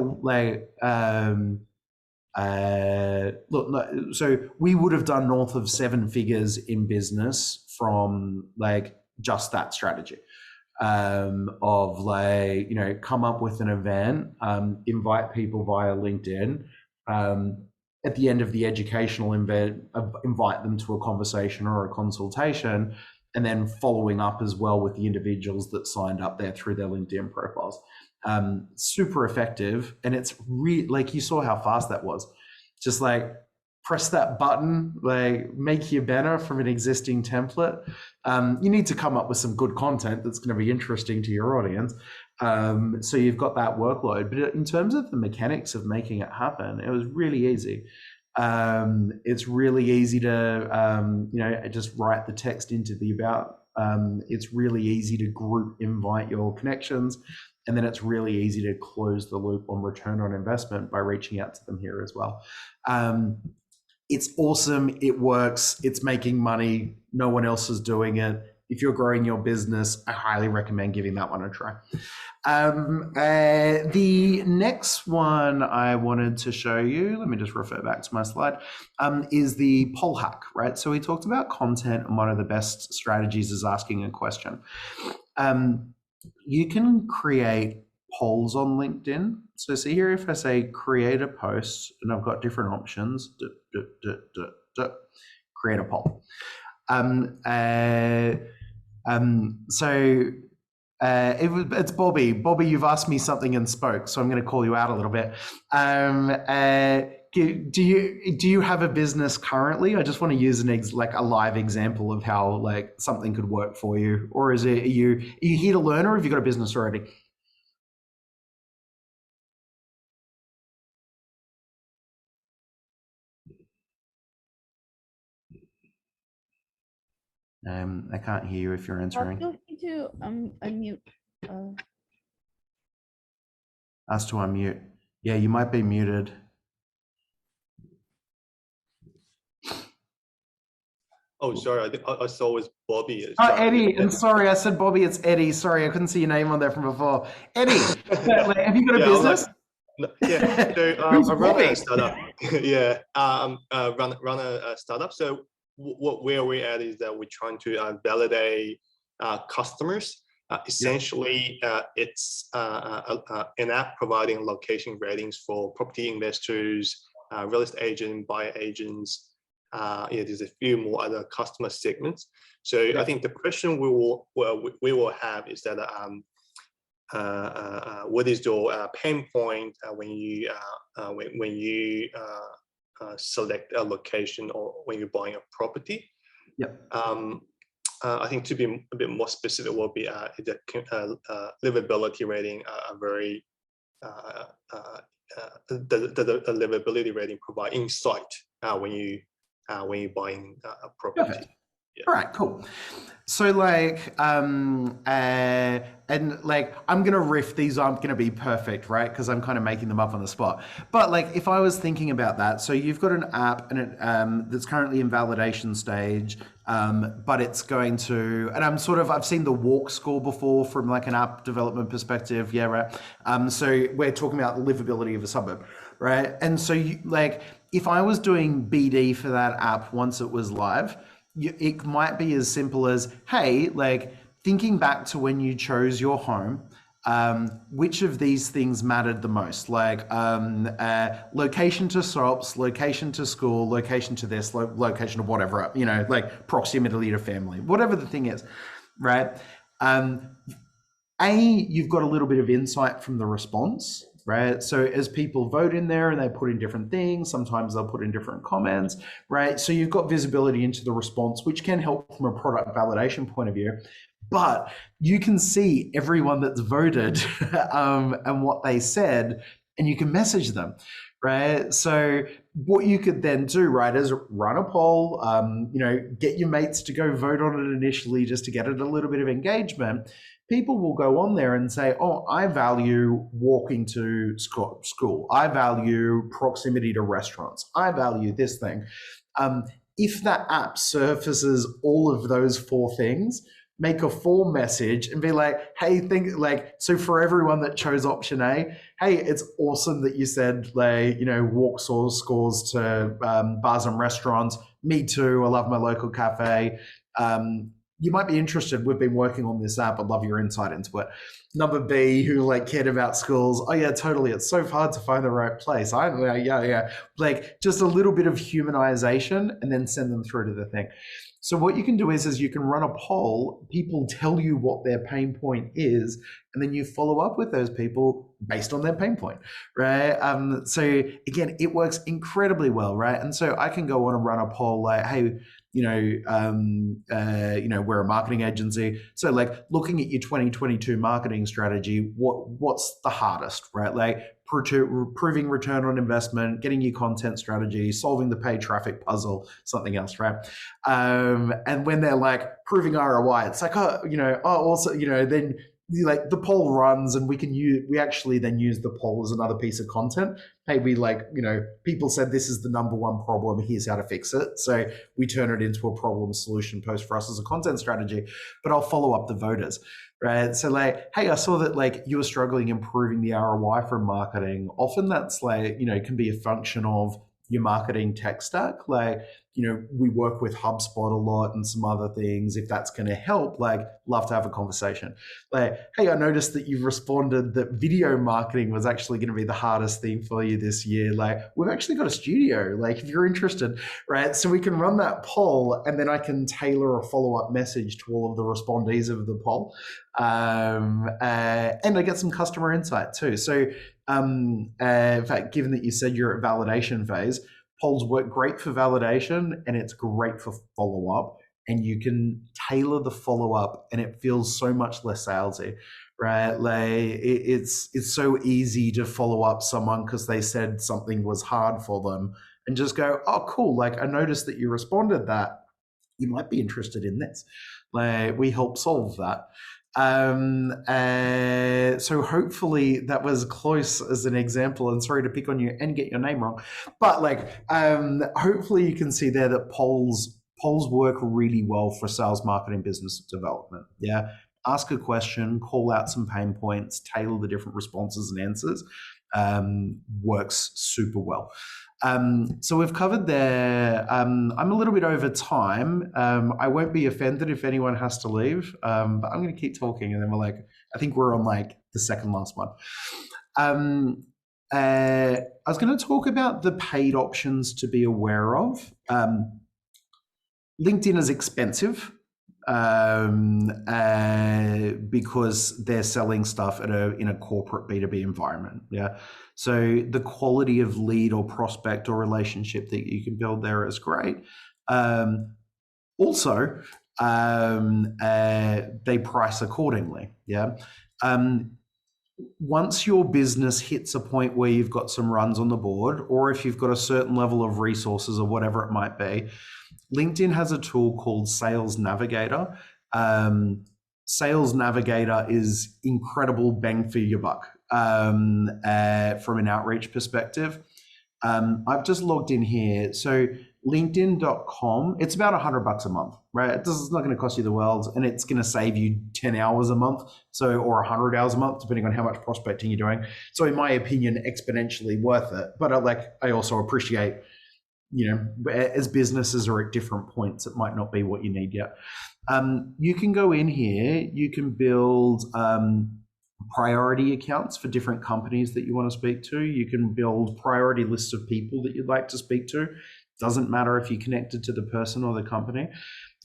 Speaker 2: so we would have done north of 7 figures in business from like just that strategy. Of like, you know, come up with an event, invite people via LinkedIn, at the end of the educational event, invite them to a conversation or a consultation, and then following up as well with the individuals that signed up there through their LinkedIn profiles. Super effective. And it's like, you saw how fast that was. Just like press that button, like make your banner from an existing template. You need to come up with some good content that's going to be interesting to your audience. So you've got that workload. But in terms of the mechanics of making it happen, it was really easy. It's really easy to, you know, just write the text into the about. It's really easy to group invite your connections. And then it's really easy to close the loop on return on investment by reaching out to them here as well. It's awesome. It works. It's making money. No one else is doing it. If you're growing your business, I highly recommend giving that one a try. The next one I wanted to show you, let me just refer back to my slide, is the poll hack, right? So we talked about content, and one of the best strategies is asking a question. You can create polls on LinkedIn. So see here, if I say create a post, and I've got different options, create a poll. It's Bobby. Bobby, you've asked me something and spoke, so I'm going to call you out a little bit. Do you have a business currently? I just want to use a live example of how like something could work for you, or are you here to learn, or have you got a business already? I can't hear you if you're answering.
Speaker 5: Feel free to unmute.
Speaker 2: Ask to unmute. Yeah, you might be muted.
Speaker 4: Oh, sorry. I saw it was Bobby.
Speaker 2: Oh, Eddie. I'm sorry. I said Bobby. It's Eddie. Sorry, I couldn't see your name on there from before. Eddie, have you got a business?
Speaker 4: Yeah. So I run a startup. Yeah. Run a startup. So where we're at is that we're trying to validate customers. Essentially, it's an app providing location ratings for property investors, real estate agents, buyer agents. Yeah, there's a few more other customer segments. So yeah. I think the question we will have is that what is your pain point when you select a location or when you're buying a property? Yep. I think to be a bit more specific will be the livability rating. The livability rating provide insight when you're buying a property.
Speaker 2: Perfect. Yeah. All right, cool. So like, and like, I'm going to riff, these aren't going to be perfect, right? Because I'm kind of making them up on the spot. But like, if I was thinking about that, so you've got an app and it, that's currently in validation stage, but it's going to, and I've seen the walk score before from like an app development perspective. Yeah, right. So we're talking about the livability of a suburb, right? And so like, if I was doing BD for that app once it was live, it might be as simple as, hey, like thinking back to when you chose your home, which of these things mattered the most? Like location to shops, location to school, location to this, location to whatever, you know, like proximity to family, whatever the thing is, right? You've got a little bit of insight from the response, right? So as people vote in there and they put in different things, sometimes they'll put in different comments, right? So you've got visibility into the response, which can help from a product validation point of view. but you can see everyone that's voted and what they said, and you can message them, right? So what you could then do, right, is run a poll, get your mates to go vote on it initially just to get it a little bit of engagement. People will go on there and say, oh, I value walking to school. I value proximity to restaurants. I value this thing. If that app surfaces all of those 4 things, make a form message and be like, hey, so for everyone that chose option A, hey, it's awesome that you said, walk scores to bars and restaurants. Me too. I love my local cafe. You might be interested. We've been working on this app. I'd love your insight into it. Number B, who cared about schools. Oh yeah, totally. It's so hard to find the right place. Yeah. Just a little bit of humanization and then send them through to the thing. So what you can do is you can run a poll, people tell you what their pain point is, and then you follow up with those people based on their pain point, right? So again, it works incredibly well, right? And so I can go on and run a poll like, hey, we're a marketing agency. So looking at your 2022 marketing strategy, what's the hardest, right? Proving return on investment, getting your content strategy, solving the paid traffic puzzle, something else, right? And when they're proving ROI, it's then the poll runs and we actually then use the poll as another piece of content. Hey, people said this is the number one problem, here's how to fix it. So we turn it into a problem solution post for us as a content strategy, but I'll follow up the voters, right? So hey, I saw that you were struggling improving the ROI from marketing. Often that's can be a function of your marketing tech stack. We work with HubSpot a lot and some other things. If that's going to help, love to have a conversation. Hey, I noticed that you've responded that video marketing was actually going to be the hardest thing for you this year. We've actually got a studio, if you're interested, right? So we can run that poll and then I can tailor a follow-up message to all of the respondees of the poll. And I get some customer insight too. So in fact, given that you said you're at validation phase, polls work great for validation and it's great for follow-up, and you can tailor the follow-up and it feels so much less salesy, right? It's so easy to follow up someone because they said something was hard for them and just go, oh, cool. I noticed that you responded that. You might be interested in this. We help solve that. So hopefully that was close as an example, and sorry to pick on you and get your name wrong, but hopefully you can see there that polls work really well for sales, marketing, business development. Yeah. Ask a question, call out some pain points, tailor the different responses and answers. Works super well. So we've covered there. I'm a little bit over time. I won't be offended if anyone has to leave, but I'm going to keep talking, and then I think we're on the second last one. I was going to talk about the paid options to be aware of. LinkedIn is expensive because they're selling stuff in a corporate B2B environment. Yeah. So the quality of lead or prospect or relationship that you can build there is great. Also, they price accordingly. Yeah. Once your business hits a point where you've got some runs on the board, or if you've got a certain level of resources or whatever it might be, LinkedIn has a tool called Sales Navigator. Sales Navigator is incredible bang for your buck from an outreach perspective. I've just logged in here. So LinkedIn.com, it's about $100 a month, right? It's not going to cost you the world, and it's going to save you 10 hours a month, or 100 hours a month, depending on how much prospecting you're doing. So in my opinion, exponentially worth it. But I also appreciate, as businesses are at different points, it might not be what you need yet. You can go in here, you can build priority accounts for different companies that you want to speak to. You can build priority lists of people that you'd like to speak to. Doesn't matter if you're connected to the person or the company.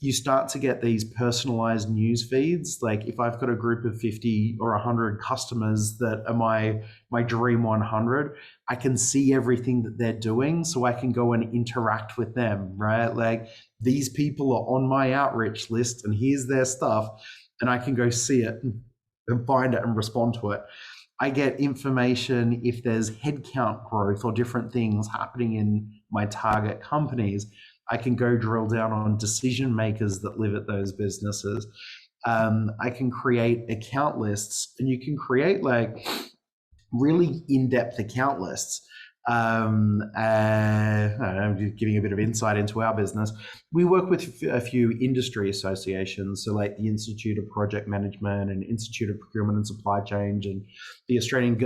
Speaker 2: You start to get these personalized news feeds. If I've got a group of 50 or 100 customers that are my dream 100, I can see everything that they're doing, so I can go and interact with them, right? These people are on my outreach list and here's their stuff. and I can go see it and find it and respond to it. I get information if there's headcount growth or different things happening in my target companies. I can go drill down on decision makers that live at those businesses. I can create account lists, and you can create like really in-depth account lists. I'm just giving a bit of insight into our business. We work with a few industry associations, so like the Institute of Project Management and Institute of Procurement and Supply Chain, and the Australian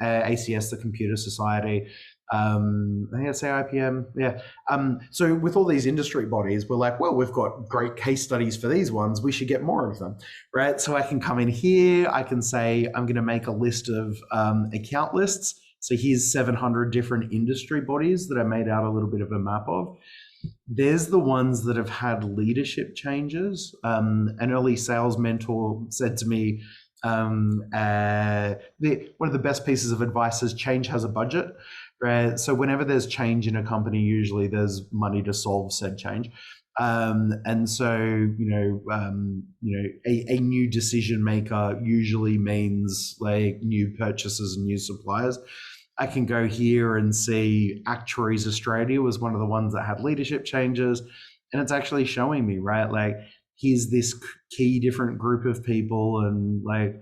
Speaker 2: ACS, the Computer Society. I think I'd say IPM. Yeah. So with all these industry bodies, we're like, well, we've got great case studies for these ones. We should get more of them, right? So I can come in here. I can say, I'm going to make a list of account lists. So here's 700 different industry bodies that I made out a little bit of a map of. There's the ones that have had leadership changes. An early sales mentor said to me, one of the best pieces of advice is change has a budget, right? So whenever there's change in a company, usually there's money to solve said change. And so, a new decision maker usually means like new purchases and new suppliers. I can go here and see Actuaries Australia was one of the ones that had leadership changes, and it's actually showing me, right? Like, here's this key different group of people, and like,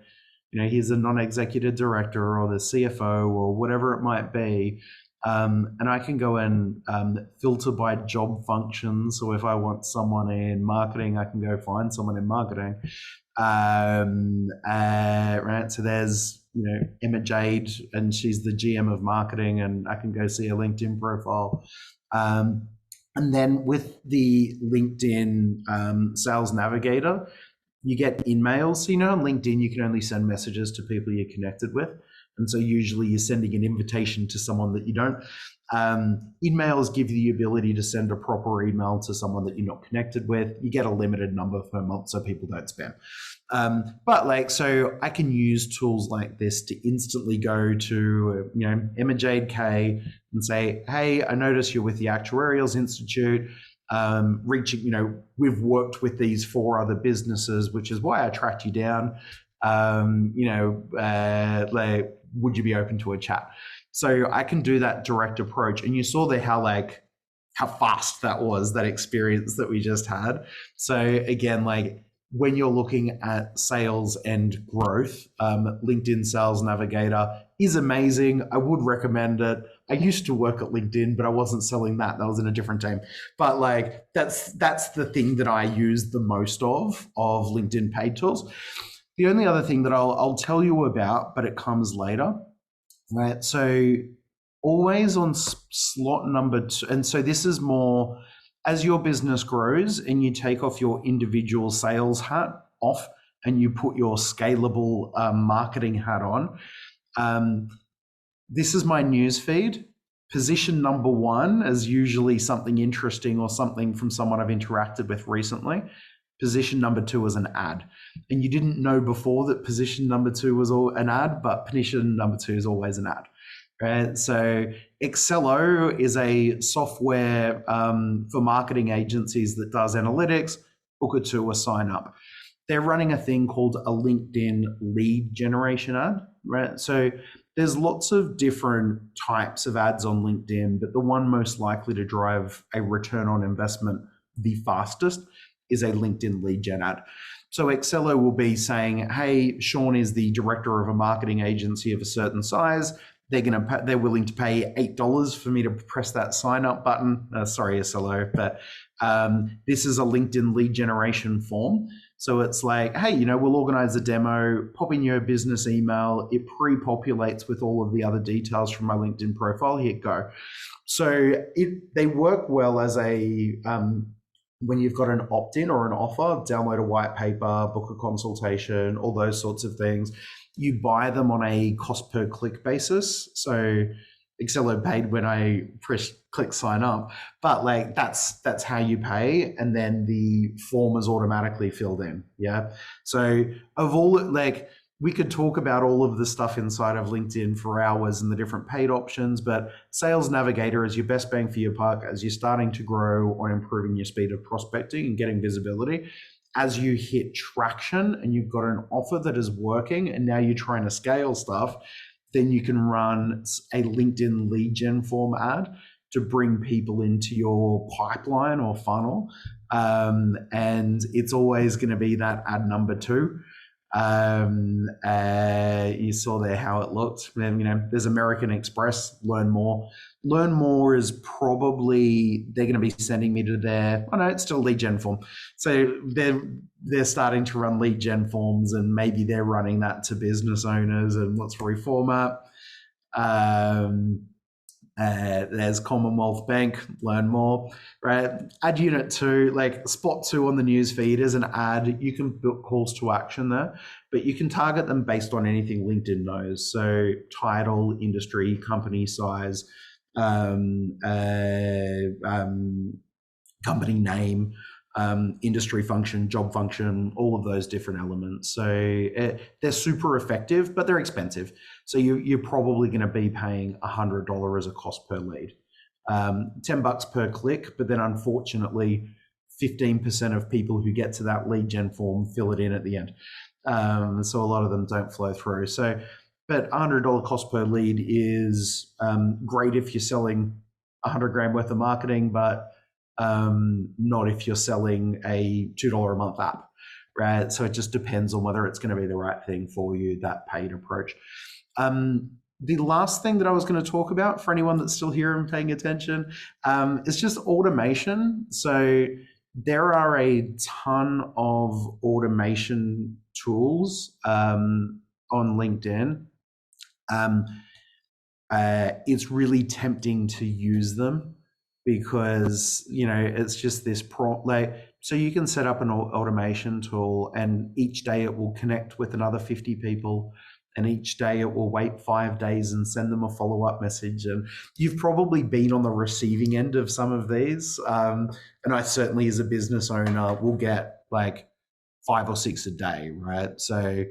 Speaker 2: here's a non-executive director or the CFO or whatever it might be. And I can go and filter by job functions. So if I want someone in marketing, I can go find someone in marketing. Right. So there's, Emma Jade, and she's the GM of marketing, and I can go see her LinkedIn profile. And then with the LinkedIn Sales Navigator, you get in-mails. So, on LinkedIn, you can only send messages to people you're connected with. And so usually you're sending an invitation to someone that you don't. In-mails give you the ability to send a proper email to someone that you're not connected with. You get a limited number per month so people don't spam. So I can use tools like this to instantly go to, Emma Jade K and say, hey, I notice you're with the Actuarials Institute. We've worked with these 4 other businesses, which is why I tracked you down. Would you be open to a chat? So I can do that direct approach. And you saw there how fast that was, that experience that we just had. So again, when you're looking at sales and growth, LinkedIn Sales Navigator is amazing. I would recommend it. I used to work at LinkedIn, but I wasn't selling that. That was in a different team. But that's the thing that I use the most of LinkedIn paid tools. The only other thing that I'll tell you about, but it comes later, right? So always on slot number 2, and so this is more as your business grows and you take off your individual sales hat off and you put your scalable marketing hat on. This is my news feed. Position number 1 is usually something interesting or something from someone I've interacted with recently. Position number 2 is an ad. And you didn't know before that position number 2 was an ad, but position number 2 is always an ad. Right? So Excello is a software for marketing agencies that does analytics, book it to a sign up. They're running a thing called a LinkedIn lead generation ad, right? So there's lots of different types of ads on LinkedIn, but the one most likely to drive a return on investment the fastest is a LinkedIn lead gen ad. So Excello will be saying, hey, Sean is the director of a marketing agency of a certain size. They're willing to pay $8 for me to press that sign up button. Sorry, Excello, but this is a LinkedIn lead generation form. So it's like, hey, we'll organize a demo, pop in your business email. It pre-populates with all of the other details from my LinkedIn profile. Here, go. So they work well as a when you've got an opt-in or an offer, download a white paper, book a consultation, all those sorts of things. You buy them on a cost per click basis. So Excello paid when I press click sign up, but that's how you pay. And then the form is automatically filled in. Yeah. So we could talk about all of the stuff inside of LinkedIn for hours and the different paid options, but Sales Navigator is your best bang for your buck as you're starting to grow on improving your speed of prospecting and getting visibility. as you hit traction and you've got an offer that is working and now you're trying to scale stuff, then you can run a LinkedIn lead gen form ad to bring people into your pipeline or funnel. And it's always going to be that ad number 2. You saw there how it looked. And, there's American Express, Learn More. Learn More is probably, they're going to be sending me to their, oh no, it's still lead gen form. So they're starting to run lead gen forms, and maybe they're running that to business owners and what's reformat. There's Commonwealth Bank, Learn More, right? Ad unit 2, like spot 2 on the news feed is an ad. You can build calls to action there, but you can target them based on anything LinkedIn knows. So title, industry, company size, company name, industry function, job function, all of those different elements. So they're super effective, but they're expensive. So you're probably going to be paying $100 as a cost per lead, $10 per click. But then unfortunately, 15% of people who get to that lead gen form fill it in at the end. So a lot of them don't flow through. So, but $100 cost per lead is great if you're selling 100 grand worth of marketing, but not if you're selling a $2 a month app, right? So it just depends on whether it's going to be the right thing for you, that paid approach. The last thing that I was going to talk about for anyone that's still here and paying attention is just automation. So there are a ton of automation tools on LinkedIn. It's really tempting to use them, because it's just this prompt, so you can set up an automation tool, and each day it will connect with another 50 people, and each day it will wait 5 days and send them a follow-up message. And you've probably been on the receiving end of some of these, and I certainly, as a business owner, will get like 5 or 6 a day, right? So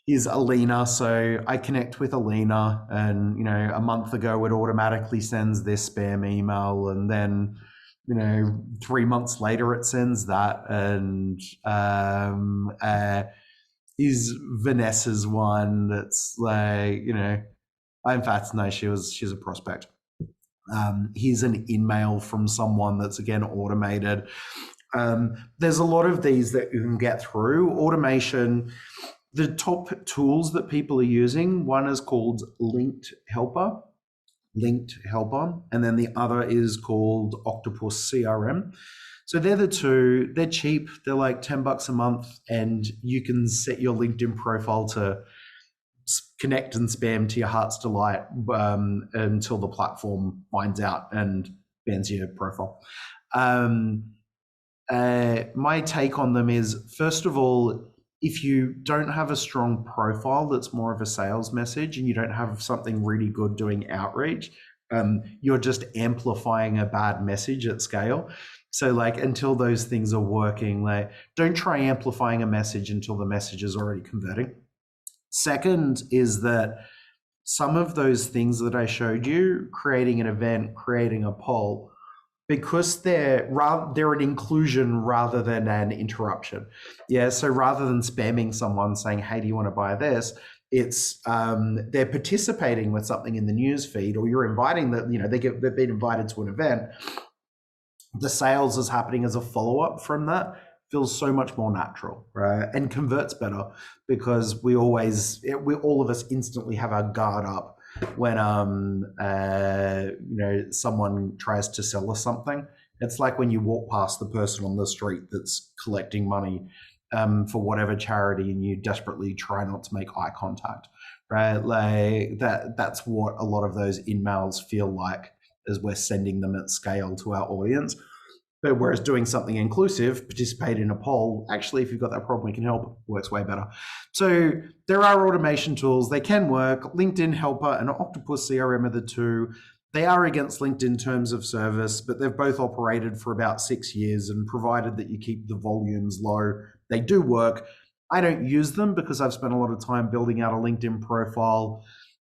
Speaker 2: is Alina. So I connect with Alina, and a month ago it automatically sends this spam email, and then 3 months later it sends that. And is Vanessa's one that's like, in fact, no, she's a prospect. Here's an email from someone that's again automated. There's a lot of these that you can get through automation. The top tools that people are using, one is called Linked Helper, and then the other is called Octopus CRM. So they're the two. They're cheap. They're like $10 a month, and you can set your LinkedIn profile to connect and spam to your heart's delight until the platform finds out and bans your profile. My take on them is, first of all, if you don't have a strong profile that's more of a sales message, and you don't have something really good doing outreach, you're just amplifying a bad message at scale. So like, until those things are working, like, don't try amplifying a message until the message is already converting. Second is that some of those things that I showed you, creating an event, creating a poll, because they're an inclusion rather than an interruption. Yeah, so rather than spamming someone saying, hey, do you want to buy this? It's they're participating with something in the news feed, or you're inviting them, they've been invited to an event. The sales is happening as a follow-up from that. Feels so much more natural, right? And converts better, because all of us instantly have our guard up when someone tries to sell us something. It's like when you walk past the person on the street that's collecting money for whatever charity, and you desperately try not to make eye contact, right? Like that's what a lot of those emails feel like, as we're sending them at scale to our audience. But whereas doing something inclusive, participate in a poll, actually, if you've got that problem, we can help, works way better. So there are automation tools. They can work. LinkedIn Helper and Octopus CRM are the two. They are against LinkedIn terms of service, but they've both operated for about 6 years, and provided that you keep the volumes low, they do work. I don't use them because I've spent a lot of time building out a LinkedIn profile.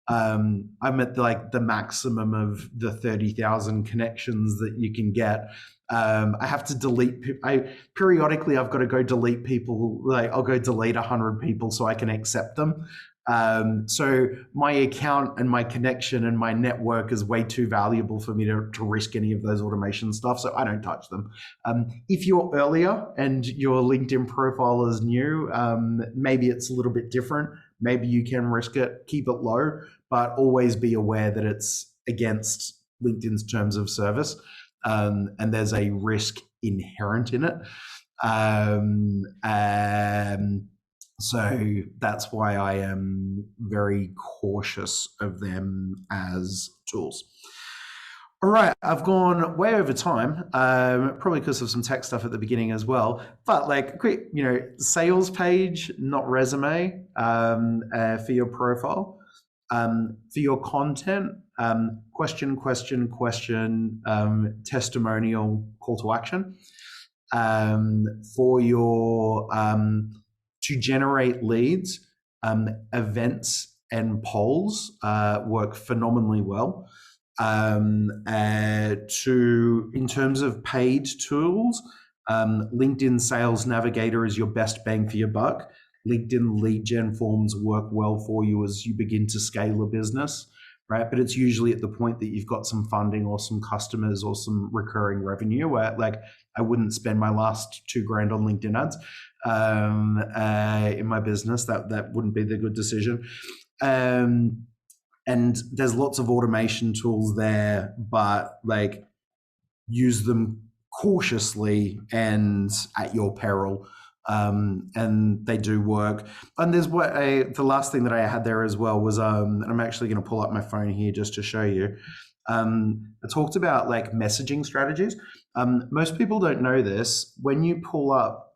Speaker 2: I'm at like the maximum of the 30,000 connections that you can get. I have to delete. Periodically, I've got to go delete people. Like I'll go delete 100 people so I can accept them. So my account and my connection and my network is way too valuable for me to risk any of those automation stuff. So I don't touch them. If you're earlier and your LinkedIn profile is new, maybe it's a little bit different. Maybe you can risk it, keep it low, but always be aware that it's against LinkedIn's terms of service. And there's a risk inherent in it. So that's why I am very cautious of them as tools. All right, I've gone way over time, probably because of some tech stuff at the beginning as well. But like, quick, sales page, not resume, for your profile. For your content, question, testimonial, call to action. For your to generate leads, events and polls work phenomenally well. In terms of paid tools, LinkedIn Sales Navigator is your best bang for your buck. LinkedIn lead gen forms work well for you as you begin to scale a business, right? But it's usually at the point that you've got some funding or some customers or some recurring revenue where, like, I wouldn't spend my last $2,000 on LinkedIn ads in my business. That wouldn't be the good decision. And there's lots of automation tools there, but like use them cautiously and at your peril. And they do work. And there's the last thing that I had there as well was, and I'm actually going to pull up my phone here just to show you. I talked about like messaging strategies. Most people don't know this. When you pull up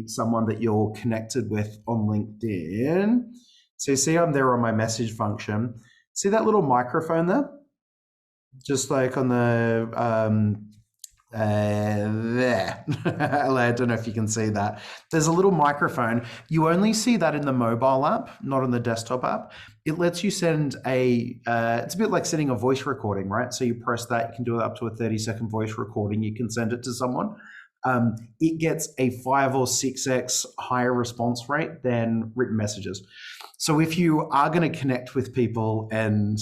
Speaker 2: someone that you're connected with on LinkedIn, so you see I'm there on my message function. See that little microphone there? Just like on the there. I don't know if you can see that. There's a little microphone. You only see that in the mobile app, not in the desktop app. It lets you send it's a bit like sending a voice recording, right? So you press that, you can do it up to a 30-second voice recording. You can send it to someone. It gets a 5 or 6x higher response rate than written messages. So if you are going to connect with people and,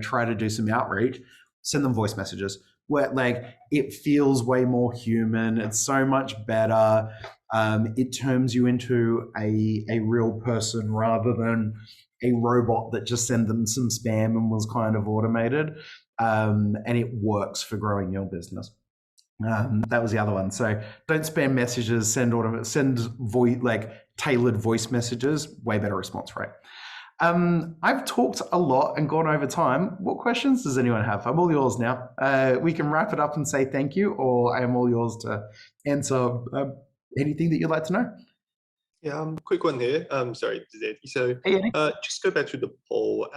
Speaker 2: try to do some outreach, send them voice messages. Where like it feels way more human. It's so much better. It turns you into a real person rather than a robot that just sent them some spam and was kind of automated. And it works for growing your business. That was the other one. So don't spam messages. Send tailored voice messages. Way better response rate. I've talked a lot and gone over time. What questions does anyone have? I'm all yours now. We can wrap it up and say thank you, or I am all yours to answer anything that you'd like to know.
Speaker 4: Yeah, quick one here. Sorry, so just go back to the poll.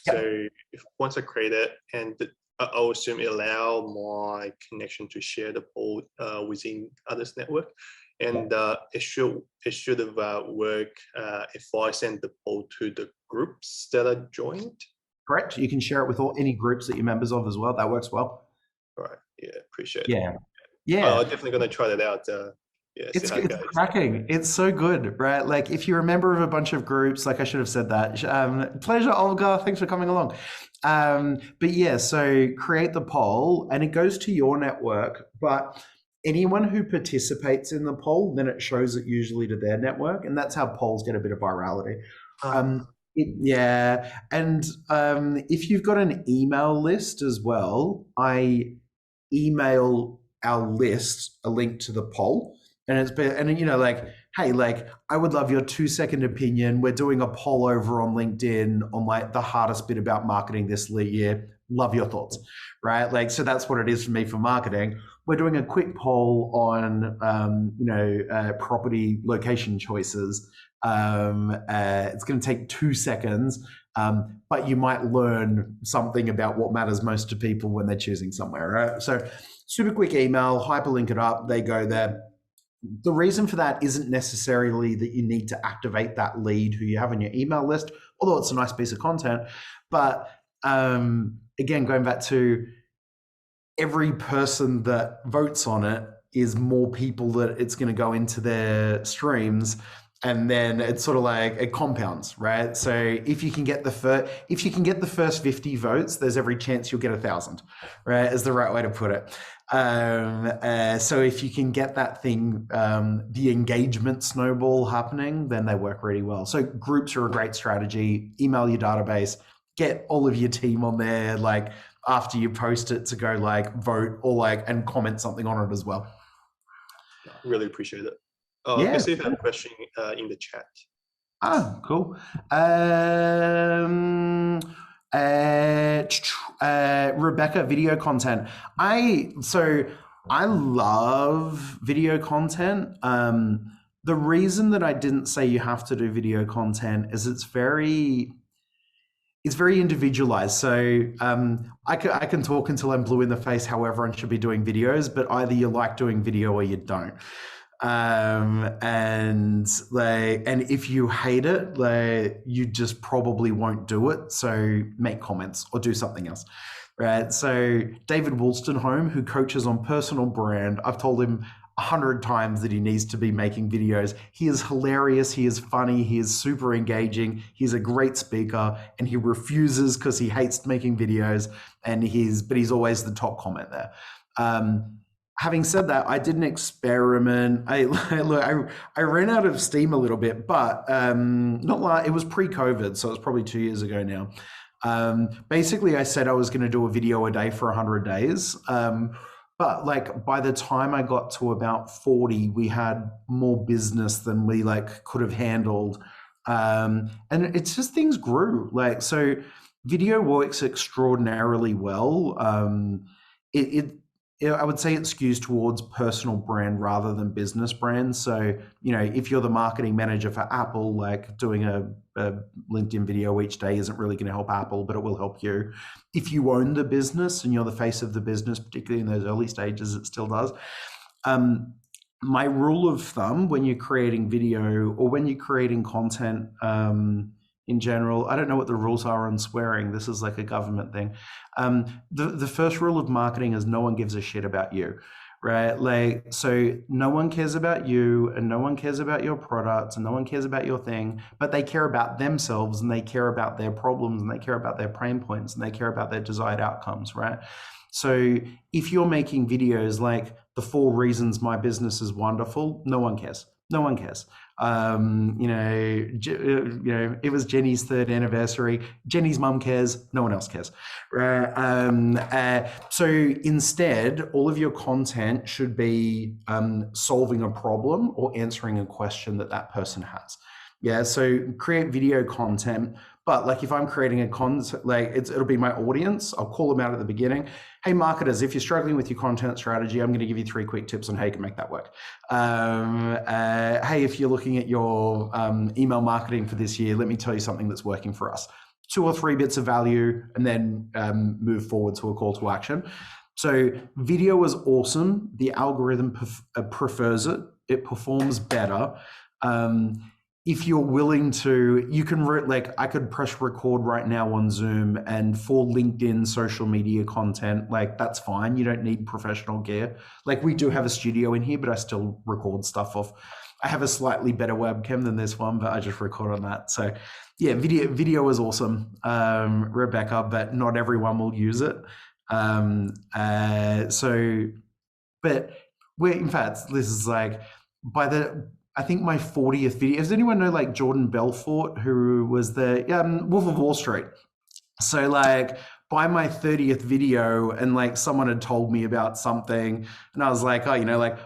Speaker 4: So if once I create it, and I'll assume it allow my connection to share the poll within others' network. And it should have worked if I send the poll to the groups that are joined.
Speaker 2: Correct. You can share it with any groups that you're members of as well. That works well.
Speaker 4: All right. Yeah, appreciate
Speaker 2: it.
Speaker 4: Yeah. I'm definitely going to try that out.
Speaker 2: It's cracking. It's so good, right? Like if you're a member of a bunch of groups, like I should have said that. Pleasure, Olga. Thanks for coming along. But yeah, so create the poll and it goes to your network, but anyone who participates in the poll, then it shows it usually to their network, and that's how polls get a bit of virality. And if you've got an email list as well, I email our list a link to the poll, and hey, I would love your 2-second opinion. We're doing a poll over on LinkedIn on like the hardest bit about marketing this year. Love your thoughts, right? So that's what it is for me for marketing. We're doing a quick poll on, property location choices. It's going to take 2 seconds, but you might learn something about what matters most to people when they're choosing somewhere, right? So super quick email, hyperlink it up, they go there. The reason for that isn't necessarily that you need to activate that lead who you have on your email list, although it's a nice piece of content. But again, going back to every person that votes on it is more people that it's going to go into their streams, and then it's sort of like it compounds, right? So if you can get the first 50 votes, there's every chance you'll get 1,000, right? Is the right way to put it. So if you can get that thing, the engagement snowball happening, then they work really well. So groups are a great strategy. Email your database, get all of your team on there, like after you post it, to go like vote or like and comment something on it as well.
Speaker 4: Really appreciate it.
Speaker 2: Yeah.
Speaker 4: I see you have a question in the chat.
Speaker 2: Ah, cool. Rebecca, video content. I love video content. The reason that I didn't say you have to do video content is it's very individualized. So I can talk until I'm blue in the face how everyone should be doing videos, but either you like doing video or you don't. And if you hate it, you just probably won't do it. So make comments or do something else, right? So David Woolstenholme, who coaches on personal brand, I've told him 100 times that he needs to be making videos. He is hilarious. He is funny. He is super engaging. He's a great speaker, and he refuses because he hates making videos. And he's always the top comment there. Having said that, I did an experiment. I ran out of steam a little bit, but it was pre-COVID, so it's probably 2 years ago now. Basically, I said I was going to do a video a day for 100 days. But like by the time I got to about 40, we had more business than we like could have handled. And it's just things grew. Like, so video works extraordinarily well. I would say it skews towards personal brand rather than business brand. So, if you're the marketing manager for Apple, like doing a LinkedIn video each day isn't really going to help Apple, but it will help you. If you own the business and you're the face of the business, particularly in those early stages, it still does. My rule of thumb when you're creating video or when you're creating content in general, I don't know what the rules are on swearing. This is like a government thing. The first rule of marketing is no one gives a shit about you, right? Like, so no one cares about you and no one cares about your product and no one cares about your thing, but they care about themselves and they care about their problems and they care about their pain points and they care about their desired outcomes, right? So if you're making videos like the 4 reasons my business is wonderful, no one cares. No one cares. It was Jenny's 3rd anniversary. Jenny's mum cares. No one else cares. So instead, all of your content should be solving a problem or answering a question that person has. Yeah. So create video content. But like if I'm creating a content, like it'll be my audience. I'll call them out at the beginning. Hey, marketers, if you're struggling with your content strategy, I'm going to give you 3 quick tips on how you can make that work. Hey, if you're looking at your email marketing for this year, let me tell you something that's working for us. 2 or 3 bits of value, and then move forward to a call to action. So video is awesome. The algorithm prefers it. It performs better. If you're willing to, you can, I could press record right now on Zoom, and for LinkedIn social media content, like that's fine. You don't need professional gear. Like we do have a studio in here, but I still record stuff off. I have a slightly better webcam than this one, but I just record on that. So yeah, video is awesome, Rebecca, but not everyone will use it. But in fact, this is like I think my 40th video. Does anyone know like Jordan Belfort, who was the Wolf of Wall Street? So like by my 30th video, and like someone had told me about something, and I was like, the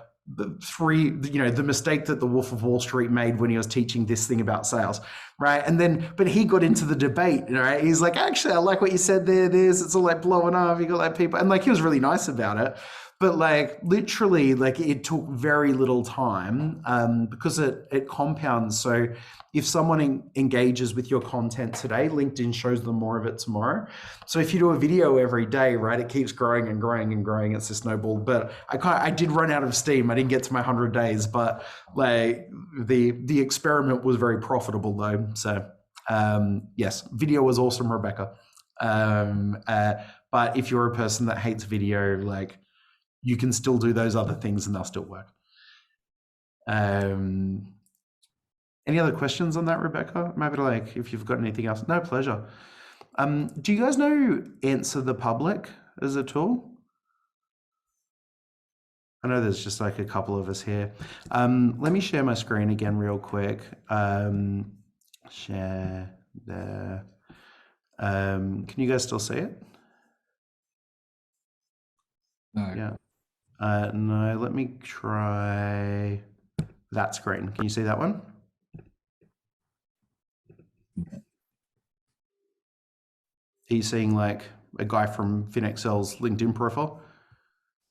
Speaker 2: mistake that the Wolf of Wall Street made when he was teaching this thing about sales, right? And then, but he got into the debate, right? He's like, actually, I like what you said there. It's all like blowing up. You got like people, and like he was really nice about it. But like literally, like it took very little time because it compounds. So if someone engages with your content today, LinkedIn shows them more of it tomorrow. So if you do a video every day, right, it keeps growing and growing and growing. It's a snowball. But I did run out of steam. I didn't get to my 100 days, but like the experiment was very profitable though. So yes, video was awesome, Rebecca. But if you're a person that hates video, like you can still do those other things and they'll still work. Any other questions on that, Rebecca? Maybe like if you've got anything else. No, pleasure. Do you guys know Answer the Public as a tool? I know there's just like a couple of us here. Let me share my screen again real quick. Share there. Can you guys still see it?
Speaker 3: No.
Speaker 2: Yeah. No, let me try that screen. Can you see that one? Are you seeing like a guy from FinExcel's LinkedIn profile?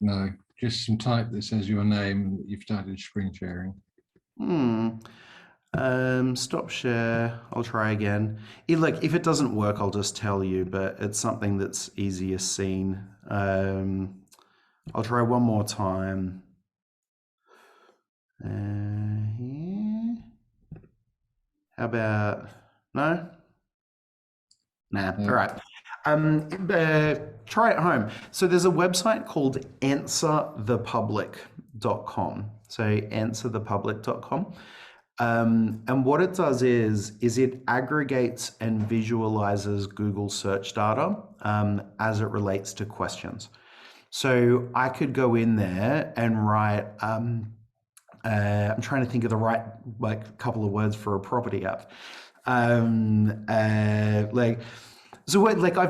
Speaker 3: No, just some type that says your name. You've started screen sharing.
Speaker 2: Stop share. I'll try again. If it doesn't work, I'll just tell you, but it's something that's easier seen. I'll try one more time. Yeah. How about, no? Nah, all right. Try at home. So there's a website called answerthepublic.com. So answerthepublic.com. And what it does is it aggregates and visualizes Google search data as it relates to questions. So I could go in there and write, I'm trying to think of the right couple of words for a property app. I've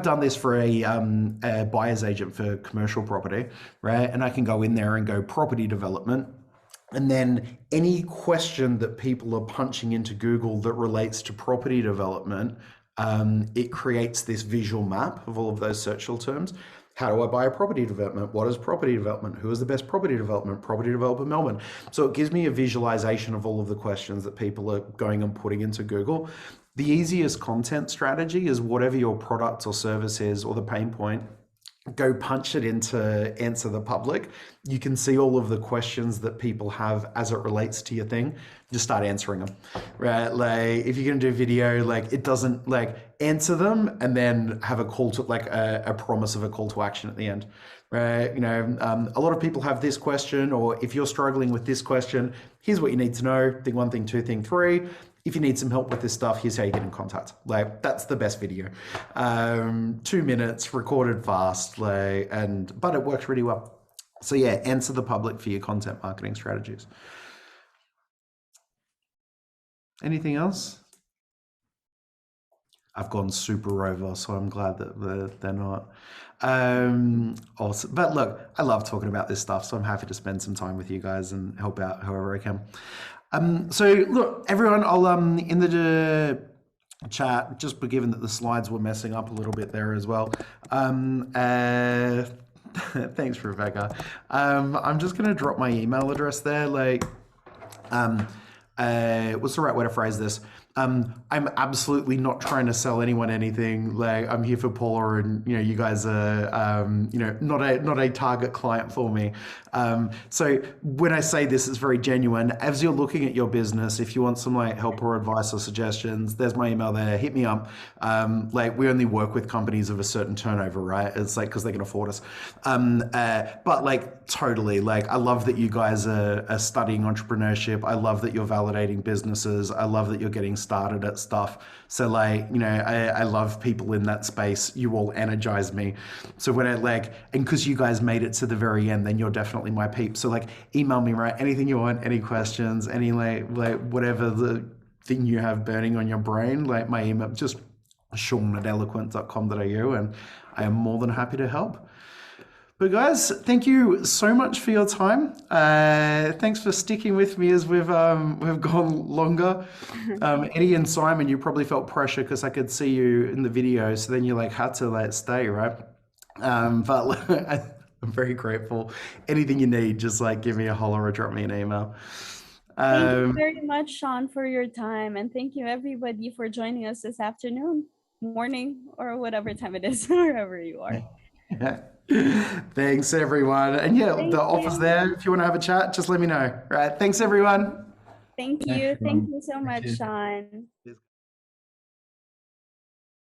Speaker 2: done this for a buyer's agent for commercial property, right? And I can go in there and go property development. And then any question that people are punching into Google that relates to property development, it creates this visual map of all of those searchable terms. How do I buy a property development? What is property development? Who is the best property development? Property developer Melbourne. So it gives me a visualization of all of the questions that people are going and putting into Google. The easiest content strategy is whatever your product or service is or the pain point, go punch it into Answer the Public. You can see all of the questions that people have as it relates to your thing. Just start answering them, right? Like if you're going to do video, it doesn't answer them and then have a call to a promise of a call to action at the end, right? A lot of people have this question, or if you're struggling with this question, here's what you need to know. Thing one, thing two, thing three. If you need some help with this stuff, here's how you get in contact. That's the best video. 2 minutes, recorded fast, but it works really well. So yeah, Answer the Public for your content marketing strategies. Anything else? I've gone super over, so I'm glad that they're not. Awesome. But look, I love talking about this stuff, so I'm happy to spend some time with you guys and help out however I can. So look, everyone, I'll in the chat, just given that the slides were messing up a little bit there as well. Thanks, Rebecca. I'm just going to drop my email address there. What's the right way to phrase this? I'm absolutely not trying to sell anyone anything. I'm here for Paula, and you guys are not a target client for me. So when I say this, it's very genuine. As you're looking at your business, if you want some help or advice or suggestions, there's my email there. Hit me up. We only work with companies of a certain turnover, right? It's because they can afford us. But totally, I love that you guys are studying entrepreneurship. I love that you're validating businesses. I love that you're getting started at stuff. So I love people in that space. You all energize me. So when and because you guys made it to the very end, then you're definitely my peep. So email me, right? Anything you want, any questions, any whatever the thing you have burning on your brain, my email, just sean@eloquent.com.au, and I am more than happy to help. But guys, thank you so much for your time. Thanks for sticking with me as we've gone longer. Eddie and Simon, you probably felt pressure because I could see you in the video, so then you had to stay, right? But I'm very grateful. Anything you need, just give me a holler or drop me an email.
Speaker 5: Thank you very much, Sean, for your time, and thank you everybody for joining us this afternoon, morning, or whatever time it is, wherever you are.
Speaker 2: Thanks, everyone. And the offer's there. If you want to have a chat, just let me know. Right. Thanks, everyone.
Speaker 5: Thank you. Thank you so much, Sean.